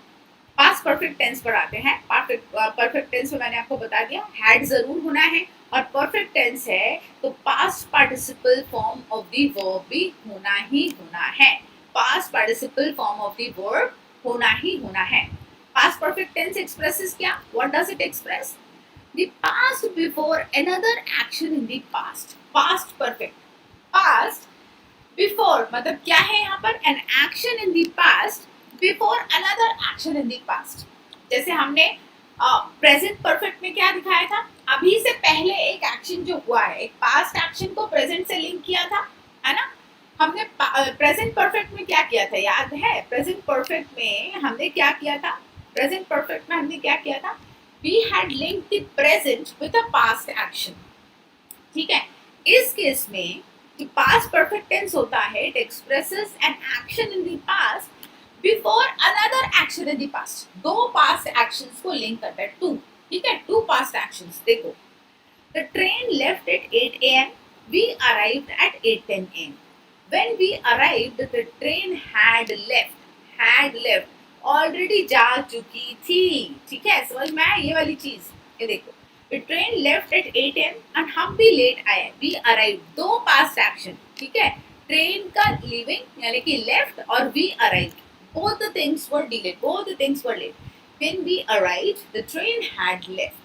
पास्ट परफेक्ट टेंस पर आते हैं। परफेक्ट टेंस में मैंने आपको बता दिया हैड जरूर होना है, और परफेक्ट टेंस है तो past participle form of the verb भी होना ही होना है। Past participle form of the verb होना ही होना है। पास्ट परफेक्ट टेंस एक्सप्रेसेस क्या? What does it express? The past before another action in the past. Past perfect, past before मतलब क्या है यहाँ पर? N action in the past before another action in the past. जैसे हमने present perfect में क्या दिखाया था? अभी से पहले एक एक्शन जो हुआ है, एक पास्ट एक्शन को प्रेजेंट से लिंक किया था, है ना। हमने प्रेजेंट परफेक्ट में क्या किया था, याद है? प्रेजेंट परफेक्ट में हमने क्या किया था? प्रेजेंट परफेक्ट में हमने क्या किया था? We had linked the present with a past action. ठीक है, इस केस में पास्ट परफेक्ट टेंस होता है, it expresses an action in the past before another action in the past. दो पास्ट एक्शंस को लिंक करता है, टू। ठीक है, टू पास्ट एक्शंस। देखो, the train left at 8 AM, we arrived at 8:10 AM। When we arrived the train had left already जा चुकी थी। ठीक है, समझ में आया ये वाली चीज? ये देखो, the train left at 8 AM और हम भी लेट आए, वी अराइव्ड, दो पास्ट एक्शन। ठीक है, ट्रेन का लिविंग यानी कि लेफ्ट, और we arrived, both the things were delayed, both the things were late. When we arrived, the train had left.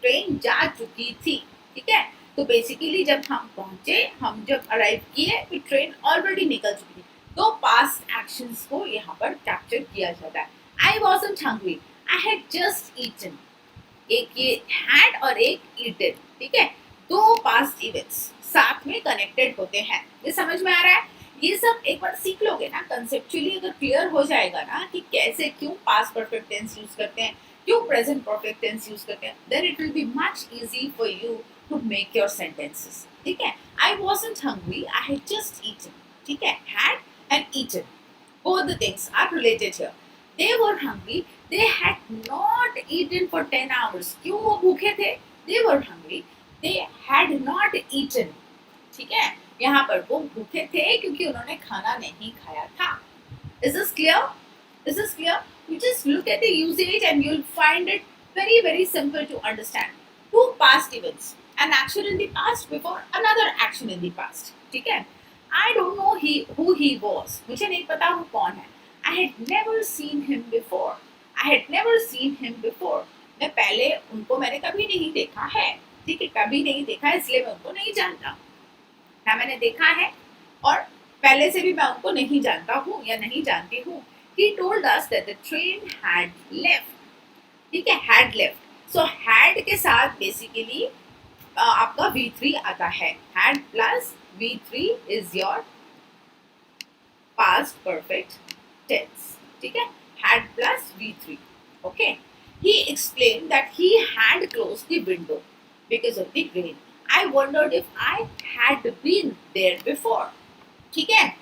Train जा चुकी थी। ठीक है, तो बेसिकली जब हम पहुंचे, हम जब अराइव किए, तो ट्रेन ऑलरेडी निकल चुकी थी। तो पास्ट एक्शंस को यहाँ पर कैप्चर किया जाता है। I wasn't hungry. I had just eaten. एक ये had और एक eaten, ठीक है? दो past events साथ में connected होते हैं. ये समझ में आ रहा है? ये सब एक बार सीख लोगे ना, conceptually अगर clear हो जाएगा ना कि कैसे क्यों past perfect tense use करते हैं, क्यों present perfect tense use करते हैं, then it will be much easy for you to make your sentences. ठीक है? I wasn't hungry. I had just eaten. ठीक है? Had and eaten. Both the things are related here. They were hungry. They had not eaten for 10 hours. क्यों वो भूखे थे? They were hungry. They had not eaten. ठीक है? यहाँ पर वो भूखे थे क्योंकि उन्होंने खाना नहीं खाया था. Is this clear? Is this clear? You just look at the usage and you'll find it very, very simple to understand. Two past events. An action in the past before another action in the past. ठीक है? I don't know who he was. मुझे नहीं पता वो कौन है. I had never seen him before. I had never seen him before. मैं पहले उनको मैंने कभी नहीं देखा है. ठीक है, कभी नहीं देखा है इसलिए मैं उनको नहीं जानता. ना मैंने देखा है और पहले से भी मैं उनको नहीं जानता हूँ या नहीं जानती हूँ. He told us that the train had left. ठीक है, had left. So had के साथ basically आपका V3 आता है. Had plus V3 is your past perfect tense. ठीक है, had plus V3. Okay. He explained that he had closed the window because of the rain. I wondered if I had been there before. ठीक है,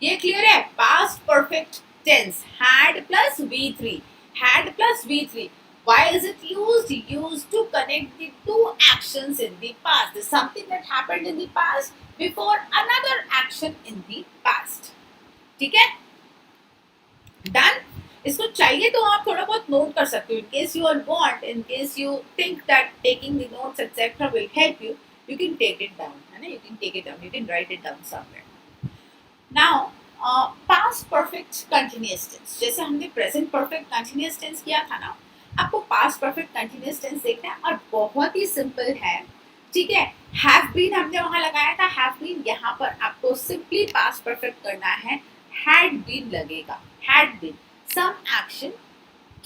ये clear है. Past perfect tense had plus V3. Had plus V3. Why is it used? Used to connect the two actions in the past. There's something that happened in the past before another action in the past. ठीक है, done. इसको चाहिए तो आप थोड़ा बहुत note कर सकते हो. In case you are want, in case you think that taking the notes etcetera will help you, you can take it down, है ना. You can take it down, you can write it down somewhere. Now past perfect continuous tense, जैसे हमने present perfect continuous tense किया था ना, आपको past perfect continuous tense देखना है और बहुत ही सिंपल है. ठीक है, हैव बीन हमने वहां लगाया था. हैव बीन यहाँ पर आपको सिंपली पास्ट परफेक्ट करना है. हैड बीन लगेगा. हैड बीन सम एक्शन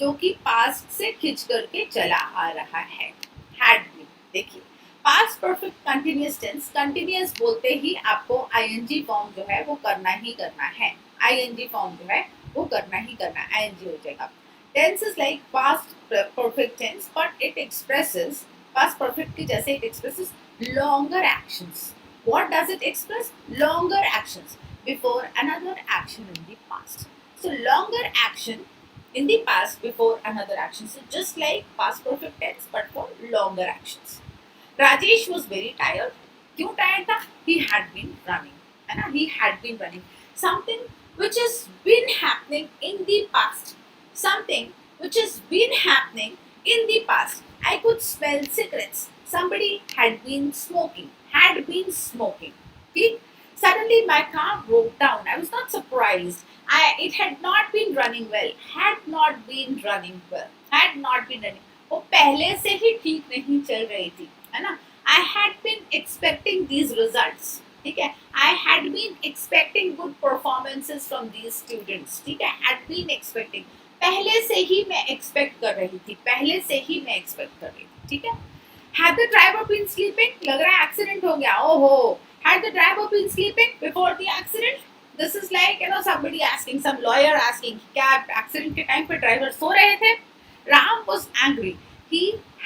जो कि पास्ट से खिंच करके चला आ रहा है. Had been. देखिए, past perfect continuous tense, continuous बोलते ही आपको आईएनजी फॉर्म जो है वो करना ही करना है. आईएनजी फॉर्म जो है वो करना ही करना है. आईएनजी हो जाएगा. Tense is like past perfect tense but it expresses, past perfect के जैसे it expresses longer actions. What does it express? Longer actions before another action in the past. So longer action in the past before another action. So just like past perfect tense but for longer actions. Rajesh was very tired. क्यों tired था? He had been running. है ना? He had been running. Something which has been happening in the past. Something which has been happening in the past. I could smell cigarettes. Somebody had been smoking. Had been smoking. Okay? Suddenly my car broke down. I was not surprised. It had not been running well. Had not been running well. Had not been running. वो पहले से ही ठीक नहीं चल रही थी, है ना. I had been expecting these results. ठीक है. I had been expecting good performances from these students. ठीक है. Had been expecting. पहले से ही मैं expect कर रही थी. पहले से ही मैं expect कर रही थी. ठीक है. Had the driver been sleeping? लग रहा है एक्सीडेंट हो गया. ओहो. Had the driver been sleeping before the accident? This is like, you know, somebody asking, some lawyer asking, क्या एक्सीडेंट के टाइम पे ड्राइवर सो रहे थे? Ram was angry. He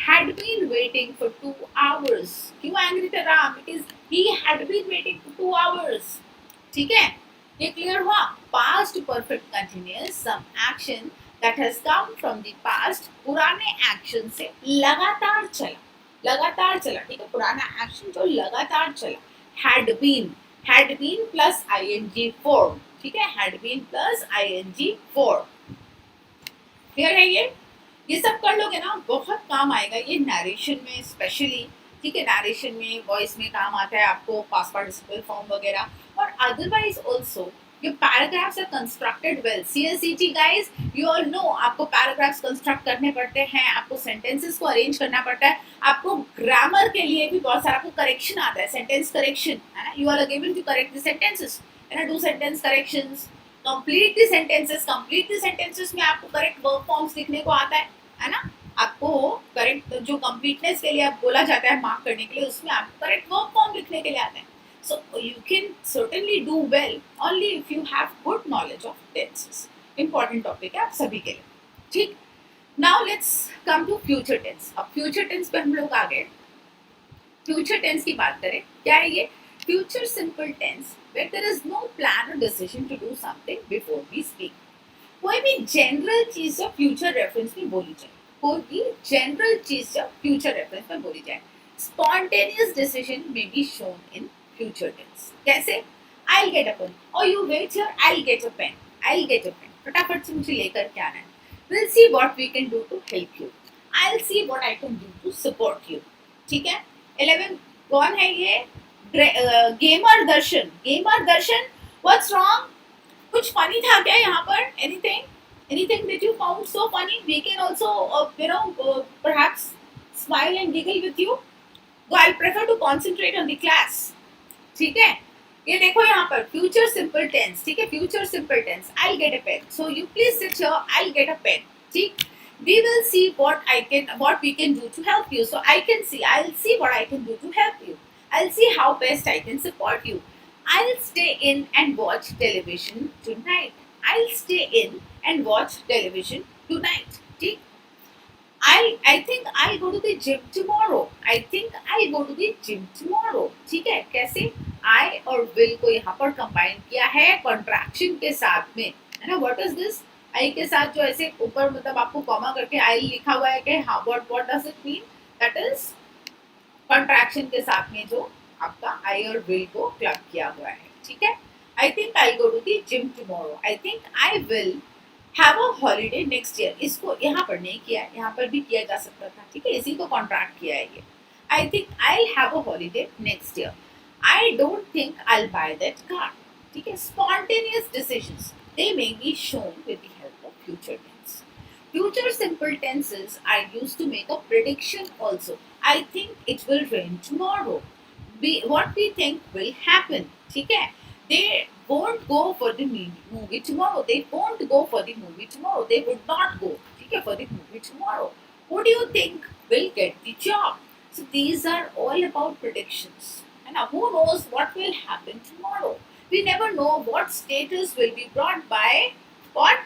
had been waiting for 2 hours. क्यों angry थे Ram? Because he had been waiting for 2 hours. ठीक है? ये क्लियर हुआ? Past perfect continuous, some action that has come from the past, पुराने action से लगातार चला. लगातार चला. ठीक है, पुराना एक्शन जो लगातार चला. Had been plus ing form. ठीक है, had been plus ing form. Clear है ये सब कर लोगे ना, बहुत काम आएगा ये नरेशन में स्पेशली. ठीक है, नरेशन में, वॉइस में काम आता है आपको पास्ट पार्टिसिपल फॉर्म वगैरह. और otherwise also your paragraphs are constructed well. CSET guys, you all know आपको paragraphs construct करने पड़ते हैं, आपको sentences को arrange करना पड़ता है, आपको grammar के लिए भी बहुत सारा आपको correction आता है, sentence correction, है ना. You all are able to correct the sentences, है ना, do sentence corrections, complete the sentences में आपको करेक्ट वर्ब फॉर्म्स लिखने को आता है ना? आपको करेक्ट जो कंप्लीटनेस के लिए आप बोला जाता है मार्क करने के लिए, उसमें आपको करेक्ट वर्ब फॉर्म लिखने के लिए आता है. So you can certainly do well only if you have good knowledge of tenses. Important topic है आप सभी के लिए. ठीक. Now let's come to future tense. अब future tense पे हम लोग आ गए. Future tense की बात करें, क्या है ये? Future simple tense where there is no plan or decision to do something before we speak. कोई भी जनरल चीज जब फ्यूचर रेफरेंस में बोली जाए, कोई भी जनरल चीज जब फ्यूचर रेफरेंस में बोली जाए, spontaneous decision may be shown in future tense. कैसे? I'll get a pen. Or you wait here, I'll get a pen. I'll get a pen. फटाफट से मुझे लेकर के आना है. We'll see what we can do to help you. I'll see what I can do to support you. ठीक है? 11 कौन है ये? गेमर दर्शन. गेमर दर्शन, what's wrong? कुछ funny था क्या यहाँ पर? Anything that you found so funny? We can also, perhaps smile and giggle with you. So I'll prefer to concentrate on the class. ठीक है? ये देखो यहाँ पर future simple tense. ठीक है? Future simple tense. I'll get a pen. So you please sit here. I'll get a pen. ठीक? We will see what we can do to help you. So I'll see what I can do to help you. I'll see how best I can support you. I'll stay in and watch television tonight. I'll stay in and watch television tonight. ठीक? I think I'll go to the gym tomorrow. I think I'll go to the gym tomorrow. ठीक है? कैसे? I और will को यहाँ पर combine किया है contraction के साथ में, है ना? What is this? I के साथ जो ऐसे ऊपर मतलब आपको कॉमा करके I लिखा हुआ है कि हाँ, what does it mean? That is contraction के साथ में जो आपका I और will को क्लब किया हुआ है. ठीक है? I think I'll go to the gym tomorrow. I think I will have a holiday next year. इसको यहाँ पर नहीं किया, यहाँ पर भी किया जा सकता था. ठीक है? इसी को contract किया है ये. I think I'll have a holiday next year. I don't think I'll buy that car. ठीक है? Spontaneous decisions, they may be shown with the help of future tense. Future simple tenses are used to make a prediction also. I think it will rain tomorrow. What we think will happen. ठीक है? They won't go for the movie tomorrow. They won't go for the movie tomorrow. They would not go, ठीक है, for the movie tomorrow. Who do you think will get the job? So these are all about predictions. And now who knows what will happen tomorrow? We never know what status will be brought by what?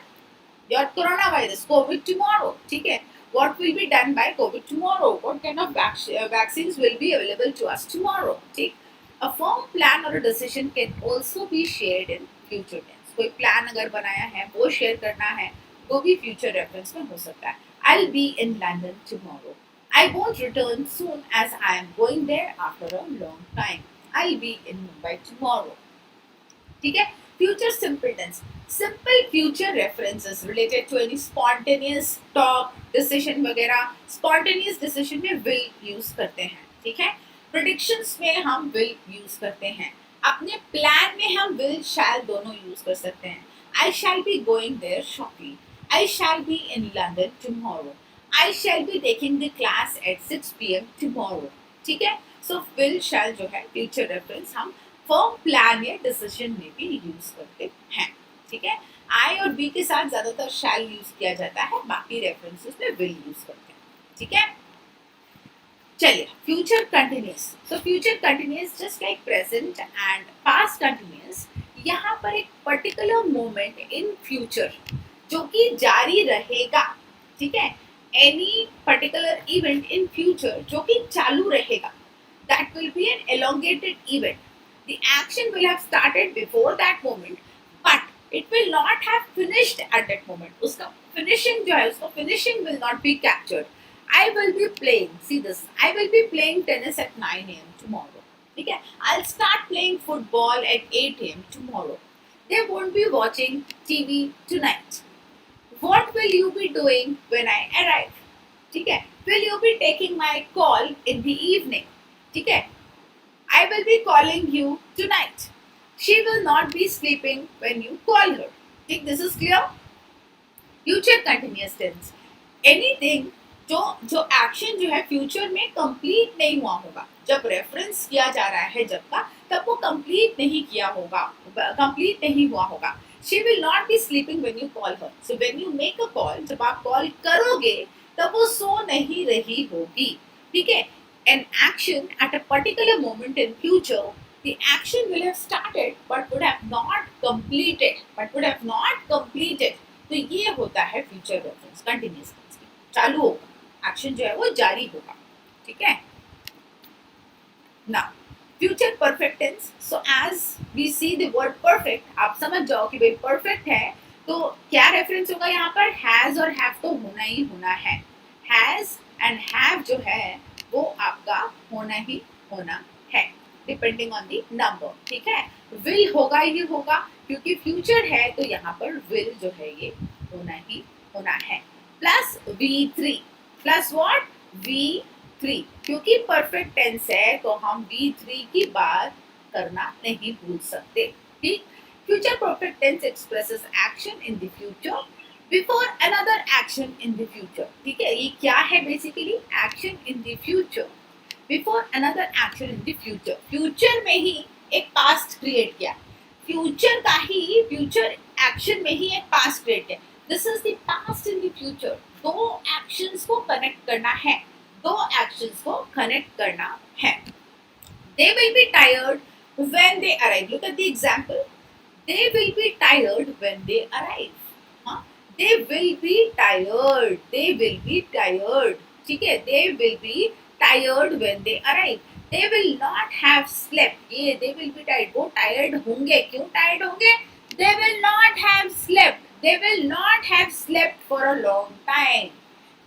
Your coronavirus, COVID tomorrow. ठीक है? What will be done by COVID tomorrow? What kind of vaccines will be available to us tomorrow? ठीक? A firm plan or a decision can also be shared in future tense. कोई plan अगर बनाया है वो share करना है वो भी future reference में हो सकता है. I'll be in London tomorrow. I won't return soon as I am going there after a long time. I'll be in Mumbai tomorrow. ठीक है? Future simple tense. Simple future references related to any spontaneous talk, decision वगैरह. Spontaneous decision में will use करते हैं. ठीक है? Predictions में हम will use करते हैं. अपने plan में हम will shall दोनों use कर सकते हैं. I shall be going there shortly. I shall be in London tomorrow. I shall be taking the class at 6 p.m. tomorrow. ठीक है? So will shall जो है future reference हम firm plan या decision में भी use करते हैं. ठीक है? I और B के साथ ज़्यादातर shall use किया जाता है, बाकी references में will use करते हैं. ठीक है? चलिए, future continuous. So future continuous just like present and past continuous. यहाँ पर एक particular moment in future जो कि जारी रहेगा. ठीक है? Any particular event in future जो कि चालू रहेगा. That will be an elongated event. The action will have started before that moment, but it will not have finished at that moment. उसका finishing जो है, उसका finishing will not be captured. I will be playing. See this. I will be playing tennis at 9 a.m. tomorrow. ठीक है? I'll start playing football at 8 a.m. tomorrow. They won't be watching TV tonight. What will you be doing when I arrive? ठीक है? Will you be taking my call in the evening? ठीक है? I will be calling you tonight. She will not be sleeping when you call her. ठीक? This is clear? Future continuous tense. Anything जो action जो है future में complete नहीं हुआ होगा, जब रेफरेंस किया जा रहा है जब का, तब वो कंप्लीट नहीं किया होगा, कंप्लीट नहीं हुआ होगा. She will not be sleeping when you call her. So when you make a call, जब आप कॉल करोगे तब वो सो नहीं रही होगी. ठीक है. An action at a particular moment in future, the action will have started but would have not completed. तो ये होता है फ्यूचर रेफरेंस. कंटिन्यूस चालू होगा, एक्शन जो है वो जारी होगा. ठीक है. Now future perfect tense. So as we see the word perfect, आप समझ जाओ कि भाई परफेक्ट है तो क्या रेफरेंस होगा यहाँ पर. हैज और हैव तो होना ही होना है. हैज एंड हैव जो है वो आपका होना ही होना है, डिपेंडिंग ऑन दी नंबर. ठीक है. विल होगा ही होगा, क्योंकि फ्यूचर है तो यहाँ पर विल जो है ये होना ही होना है. Plus V3. Plus what? V3. क्योंकि परफेक्ट टेंस है तो हम V3 की बात करना नहीं भूल सकते. ठीक. Future perfect tense expresses action in the future before another action in the future. ठीक है. ये क्या है basically? Action in the future before another action in the future. Future में ही एक पास्ट क्रिएट किया, फ्यूचर का ही फ्यूचर एक्शन में ही एक पास्ट क्रिएट किया. This is the past in the future. दो एक्शंस को कनेक्ट करना है, They will be tired when they arrive. Look at the example. They will be tired when they arrive. हाँ? They will be tired. ठीक है. They will be tired when they arrive. They will not have slept. ये they will be tired. वो tired होंगे. क्यों tired होंगे? They will not have slept. For a long time.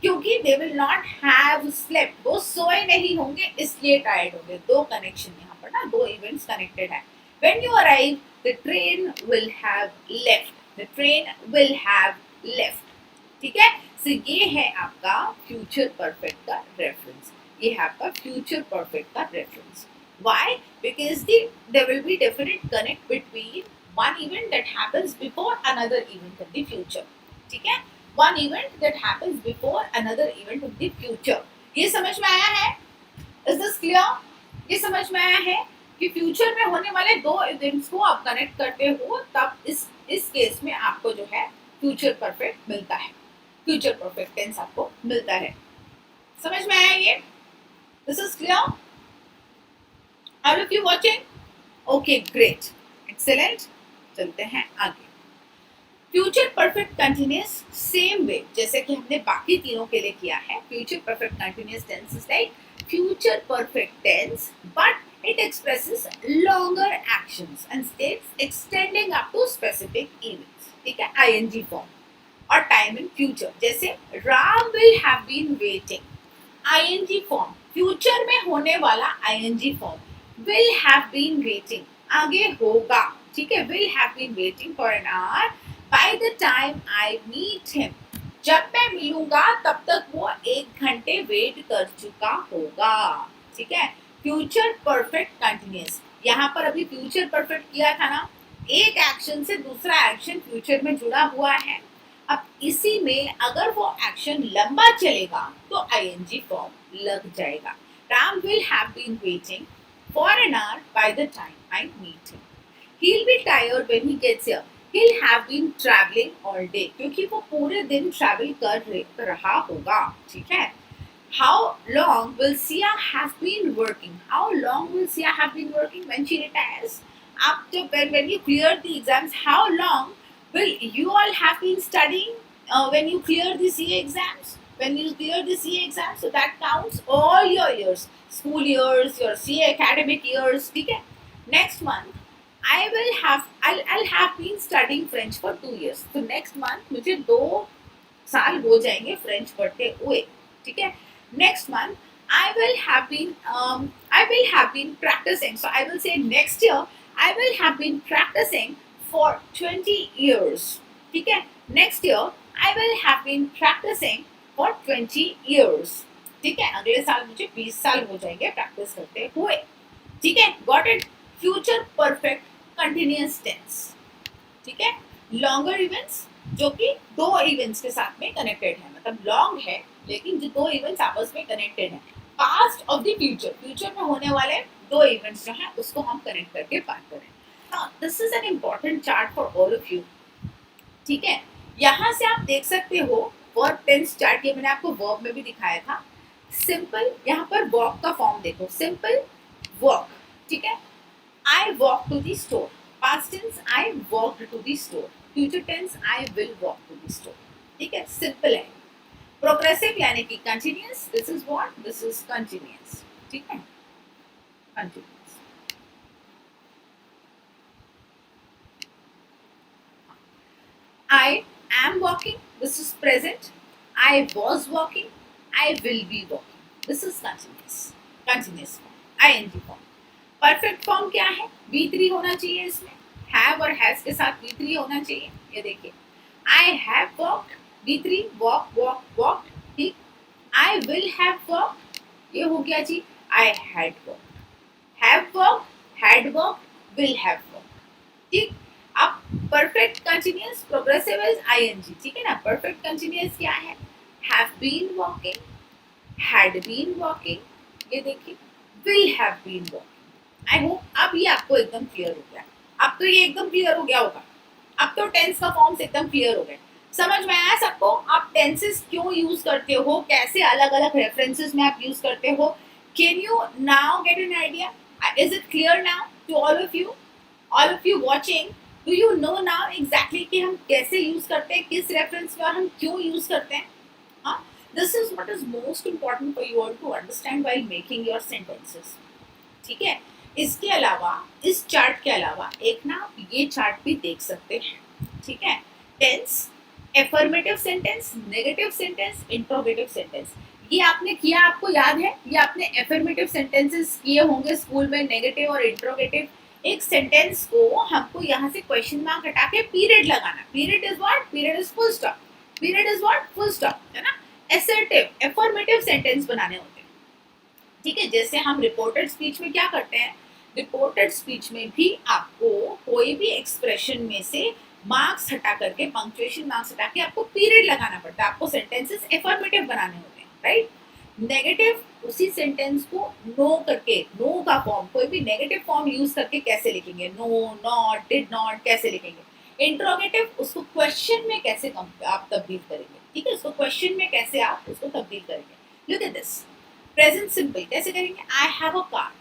क्योंकि they will not have slept, वो सोए नहीं होंगे इसलिए टायर्ड होंगे. दो कनेक्शन यहाँ पर ना, दो इवेंट्स कनेक्टेड है. When you arrive, the train will have left. ठीक है. So ये है आपका फ्यूचर परफेक्ट का reference. Why? Because there will be definite connect between one event that happens before another event in the future. ठीक है. One event that happens before another event in the future. ये समझ में आया है? Is this clear? ये समझ में आया है कि फ्यूचर में होने वाले दो इवेंट्स को आप कनेक्ट करते हो तब इस केस में आपको जो है फ्यूचर परफेक्ट मिलता है, फ्यूचर परफेक्ट टेंस आपको मिलता है. समझ में आया ये? This is clear? All of you watching? Okay, great, excellent. चलते हैं आगे. Future perfect continuous same way जैसे कि हमने बाकी तीनों के लिए किया है. Future perfect continuous tense is like future perfect tense but it expresses longer actions and states extending up to specific events. ठीक है. आईएनजी फॉर्म और टाइम इन फ्यूचर. जैसे Ram will have been waiting. ING form future में होने वाला ING form. Will have been waiting आगे होगा. ठीक है. Will have been waiting for an hour by the time I meet him. जब मैं मिलूंगा तब तक वो 1 घंटे वेट कर चुका होगा. ठीक है. Future perfect continuous. यहाँ पर अभी फ्यूचर परफेक्ट किया था ना, एक एक्शन से दूसरा एक्शन फ्यूचर में जुड़ा हुआ है. अब इसी में अगर वो एक्शन लंबा चलेगा तो आईएनजी फॉर्म लग जाएगा. Ram will have been waiting for an hour by the time I meet him. He will be tired when he gets here. He'll have been traveling all day. क्योंकि वो पूरे दिन ट्रैवल कर रहा होगा. ठीक है. How long will Sia have been working? When she retires? आप जब when you clear the exams, how long will you all have been studying when you clear the CA exams? So that counts all your years, school years, your CA academic years. ठीक है. Next month I'll have been studying French for 2 years. तो next month मुझे 2 साल हो जाएंगे French पढ़ते हुए. ठीक है. Next month I will have been practicing. So I will say next year I will have been practicing for 20 years. ठीक है. Next year I will have been practicing for 20 years. ठीक है. अगले साल मुझे 20 साल हो जाएंगे प्रैक्टिस करते हुए. ठीक है. Got it? Future perfect continuous tense. ठीक है. लॉन्गर इवेंट्स जो कि दो इवेंट्स के साथ में कनेक्टेड है, मतलब लॉन्ग है लेकिन जो दो इवेंट्स आपस में कनेक्टेड है. पास्ट ऑफ द फ्यूचर में होने वाले दो इवेंट्स जो हैं उसको हम कनेक्ट करके बात करें. This is an important chart for all of you. ठीक है, यहाँ से आप देख सकते हो वर्ब टेंस चार्ट, ये मैंने आपको वर्ब में भी दिखाया था। सिंपल, यहाँ पर वॉक का फॉर्म देखो, सिंपल वॉक, ठीक है। I walk to the store, past tense I walk to the store, future tense I will walk to the store, ठीक है, सिंपल है। प्रोग्रेसिव यानी कि continuous, this is what, this is continuous, ठीक है, continuous. I am walking, this is present. I was walking, I will be walking. This is continuous. Continuous form, ing form. Perfect form क्या है? V3 होना चाहिए इसमें. Have और has के साथ V3 होना चाहिए. ये देखिए. I have walked, V3, walk, walk, walked. ठीक. I will have walked. ये हो गया जी. I had walked. Have walked, had walked, will have walked. ठीक. अब perfect continuous progressive is ING, ठीक है ना। परफेक्ट कंटिन्यूअस क्या है? Have been walking, had been walking, ये देखिए, will have been walking. I hope अब ये आपको एकदम क्लियर हो गया। अब तो ये एकदम क्लियर हो गया होगा। अब तो टेंस का फॉर्म्स एकदम क्लियर हो गए। समझ में आया सबको? आप टेंसेस क्यों यूज करते हो, कैसे अलग अलग रेफरेंसेस में आप यूज करते हो। Can you now get an idea? Is it clear now to all of you? All of you watching, Do you know now exactly कि हम कैसे यूज करते हैं, किस रेफरेंस में, और हम क्यों यूज करते हैं? हाँ, this is what is most important for you all to understand while making your sentences, ठीक है। इसके अलावा, इस चार्ट के अलावा एक ना आप ये चार्ट भी देख सकते हैं, ठीक है। Tense, affirmative sentence, negative sentence, interrogative sentence, ये आपने किया, आपको याद है? ये आपने एफर्मेटिव सेंटेंसेस किए होंगे स्कूल में, नेगेटिव और इंट्रोगेटिव। एक सेंटेंस को हमको यहाँ से क्वेश्चन मार्क हटा के पीरियड लगाना। Period is what? Period is full stop. Period is what? Full stop, है ना। असर्टिव, अफर्मेटिव सेंटेंस बनाने होते हैं, ठीक है। जैसे हम रिपोर्टेड स्पीच में क्या करते हैं, रिपोर्टेड स्पीच में भी आपको कोई भी एक्सप्रेशन में से मार्क्स हटा करके, पंक्चुएशन मार्क्स हटा के आपको पीरियड लगाना पड़ता है। आपको सेंटेंसेस अफर्मेटिव बनाने होते हैं, राइट। नेगेटिव, उसी सेंटेंस को नो करके, नो का फॉर्म, कोई भी नेगेटिव फॉर्म यूज करके कैसे लिखेंगे, नो, नॉट, डिड नॉट, कैसे लिखेंगे। इंट्रोगेटिव, उसको क्वेश्चन में कैसे आप तब्दील करेंगे, ठीक है, उसको क्वेश्चन में कैसे आप उसको तब्दील करेंगे। Look at this, present simple कैसे करेंगे? I have a car,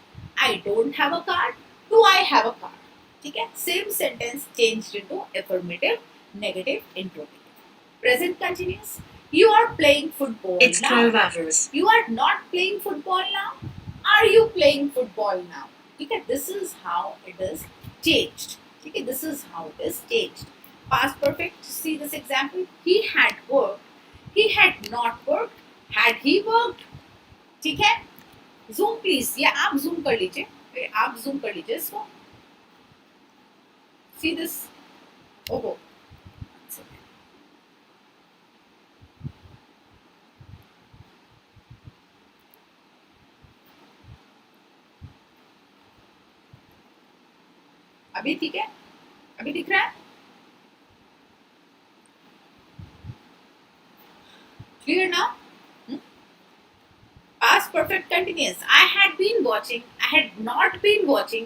I don't have a car, do I have a car, ठीक है। Same sentence changed into affirmative, negative, interrogative. Present continuous, you are playing football it's now. 12 hours. You are not playing football now. Are you playing football now? ठीक है, this is how it is changed, ठीक है, this is how it is changed. Past perfect, see this example, he had worked, he had not worked, had he worked, ठीक है। zoom please, या आप zoom कर लीजिए, आप zoom कर लीजिए इसको, see this, ओहो, अभी ठीक है, अभी दिख रहा है, clear now. Past perfect continuous, I had been watching, I had not been watching,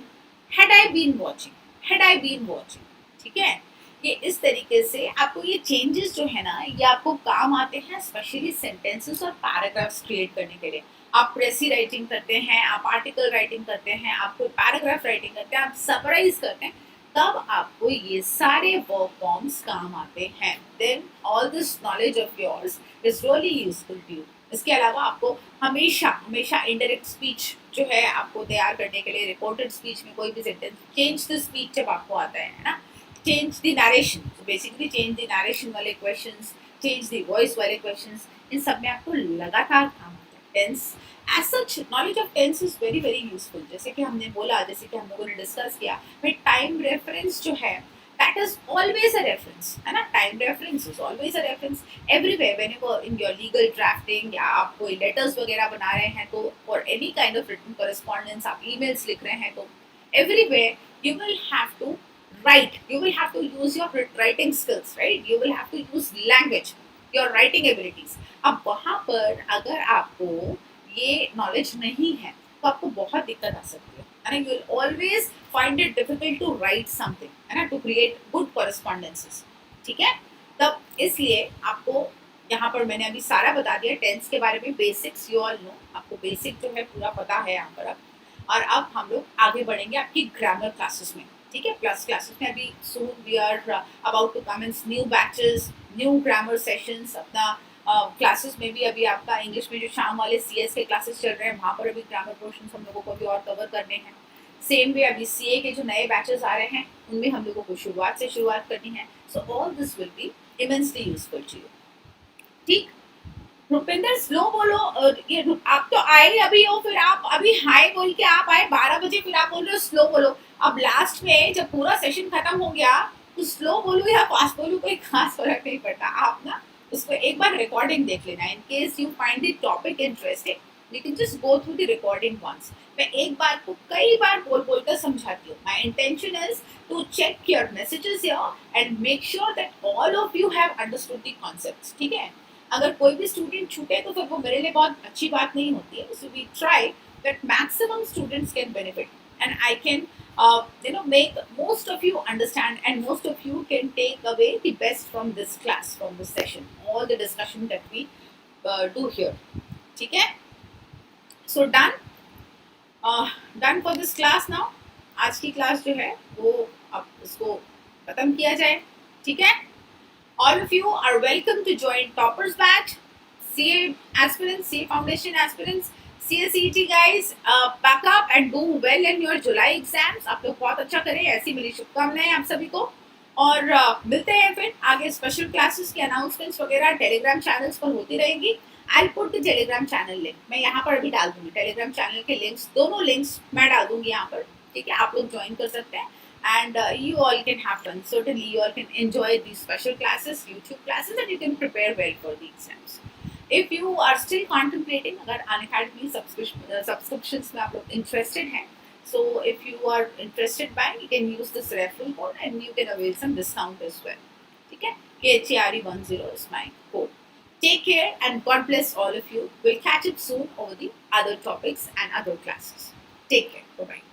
had I been watching, had I been watching, ठीक है। ये इस तरीके से आपको ये चेंजेस जो है ना, ये आपको काम आते हैं स्पेशली सेंटेंसेस और पैराग्राफ्स क्रिएट करने के लिए। आप प्रेसी राइटिंग करते हैं, आप आर्टिकल राइटिंग करते हैं, आप कोई पैराग्राफ राइटिंग करते हैं, आप समराइज करते हैं, तब आपको ये सारे वर्ब फॉर्म्स काम आते हैं। Then all this knowledge of yours is really useful to you. इसके अलावा आपको हमेशा हमेशा इनडायरेक्ट स्पीच जो है आपको तैयार करने के लिए, रिपोर्टेड स्पीच में कोई भी सेंटेंस, चेंज द स्पीच जब आपको आता है ना, change the narration, basically change the narration वाले क्वेश्चंस, चेंज द वॉइस वाले क्वेश्चंस, इन सब में आपको लगातार काम आता है। Tense as such, knowledge of tense is very very useful. जैसे कि हमने बोला, जैसे कि हम लोगों ने डिस्कस किया, भाई टाइम रेफरेंस जो है that is always a reference, है ना। Time reference is always a reference everywhere whenever in your legal drafting, या आप कोई लेटर्स वगैरह बना रहे हैं तो, or any kind of written correspondence, आप emails लिख रहे हैं तो, everywhere you will have to write, you will have to use your writing skills, right, you will have to use language, your writing abilities। अब वहाँ पर अगर आपको ये नॉलेज नहीं है तो आपको बहुत दिक्कत आ सकती है ना। You will always find it difficult to write something, है ना, to create good correspondences, ठीक है। तब इसलिए आपको यहाँ पर मैंने अभी सारा बता दिया टेंस के बारे में, बेसिक्स यू ऑल नो, आपको बेसिक जो है पूरा पता है यहाँ पर अब। और अब हम लोग आगे बढ़ेंगे आपकी ग्रामर क्लासेस में, ठीक है, प्लस क्लासेस में। अभी soon we are about to commence new batches, new grammar sessions. अपना क्लासेस में भी अभी आपका इंग्लिश में जो शाम वाले सीएस के क्लासेस चल रहे हैं वहाँ पर अभी ग्रामर पोर्शन हम लोगों को भी और कवर करने हैं। सेम वे अभी सीए के जो नए बैचेस आ रहे हैं उनमें हम लोगों को शुरुआत से शुरुआत करनी है। So all this will be immensely useful to you. ठीक, रुपिंदर स्लो बोलो। ये आप तो आए अभी हो, फिर आप अभी हाय बोल के आप आए 12 बजे, फिर आप बोल रहे हो स्लो बोलो। अब लास्ट में जब पूरा सेशन खत्म हो गया तो स्लो बोलो या फास्ट बोलो कोई खास फर्क नहीं पड़ता। आप ना उसको एक बार रिकॉर्डिंग देख लेना, in case you find the topic interesting you can just go through the recording once. मैं एक बार को कई बार बोल बोल कर समझाती हूँ। My intention is to check your messages here and make sure that all of you have understood the concepts, ठीक है। अगर कोई भी स्टूडेंट छूटे तो फिर वो मेरे लिए बहुत अच्छी बात नहीं होती है। So we try that maximum students can benefit and I can make most of you understand and most of you can take away the best from this class, from this session, all the discussion that we do here, ठीक है। So done for this class now। आज की class जो है वो अब इसको खत्म किया जाए, ठीक है। All of you are welcome to join Toppers Batch, CA aspirants, CA Foundation aspirants, CACET guys. Back up and do well in your July exams. आप लोग बहुत अच्छा करें, ऐसी मेरी शुभकामनाएं आप सभी को। और मिलते हैं फिर आगे। स्पेशल क्लासेस की अनाउंसमेंट्स वगैरह टेलीग्राम चैनल्स पर होती रहेंगी। I put the Telegram channel link, मैं यहाँ पर अभी डाल दूंगी। टेलीग्राम चैनल के लिंक्स, दोनों लिंक्स मैं डाल दूंगी यहाँ पर, ठीक है। आप लोग ज्वाइन कर सकते हैं and you all can have fun. Certainly you all can enjoy these special classes, YouTube classes, and you can prepare well for the exams. If you are still contemplating अगर Unacademy subscriptions में आप लोग interested हैं, so if you are interested by, you can use this referral code and you can avail some discount as well, ठीक है। KHARE10 is my code. Take care and God bless all of you. We'll catch up soon over the other topics and other classes. Take care. Bye bye.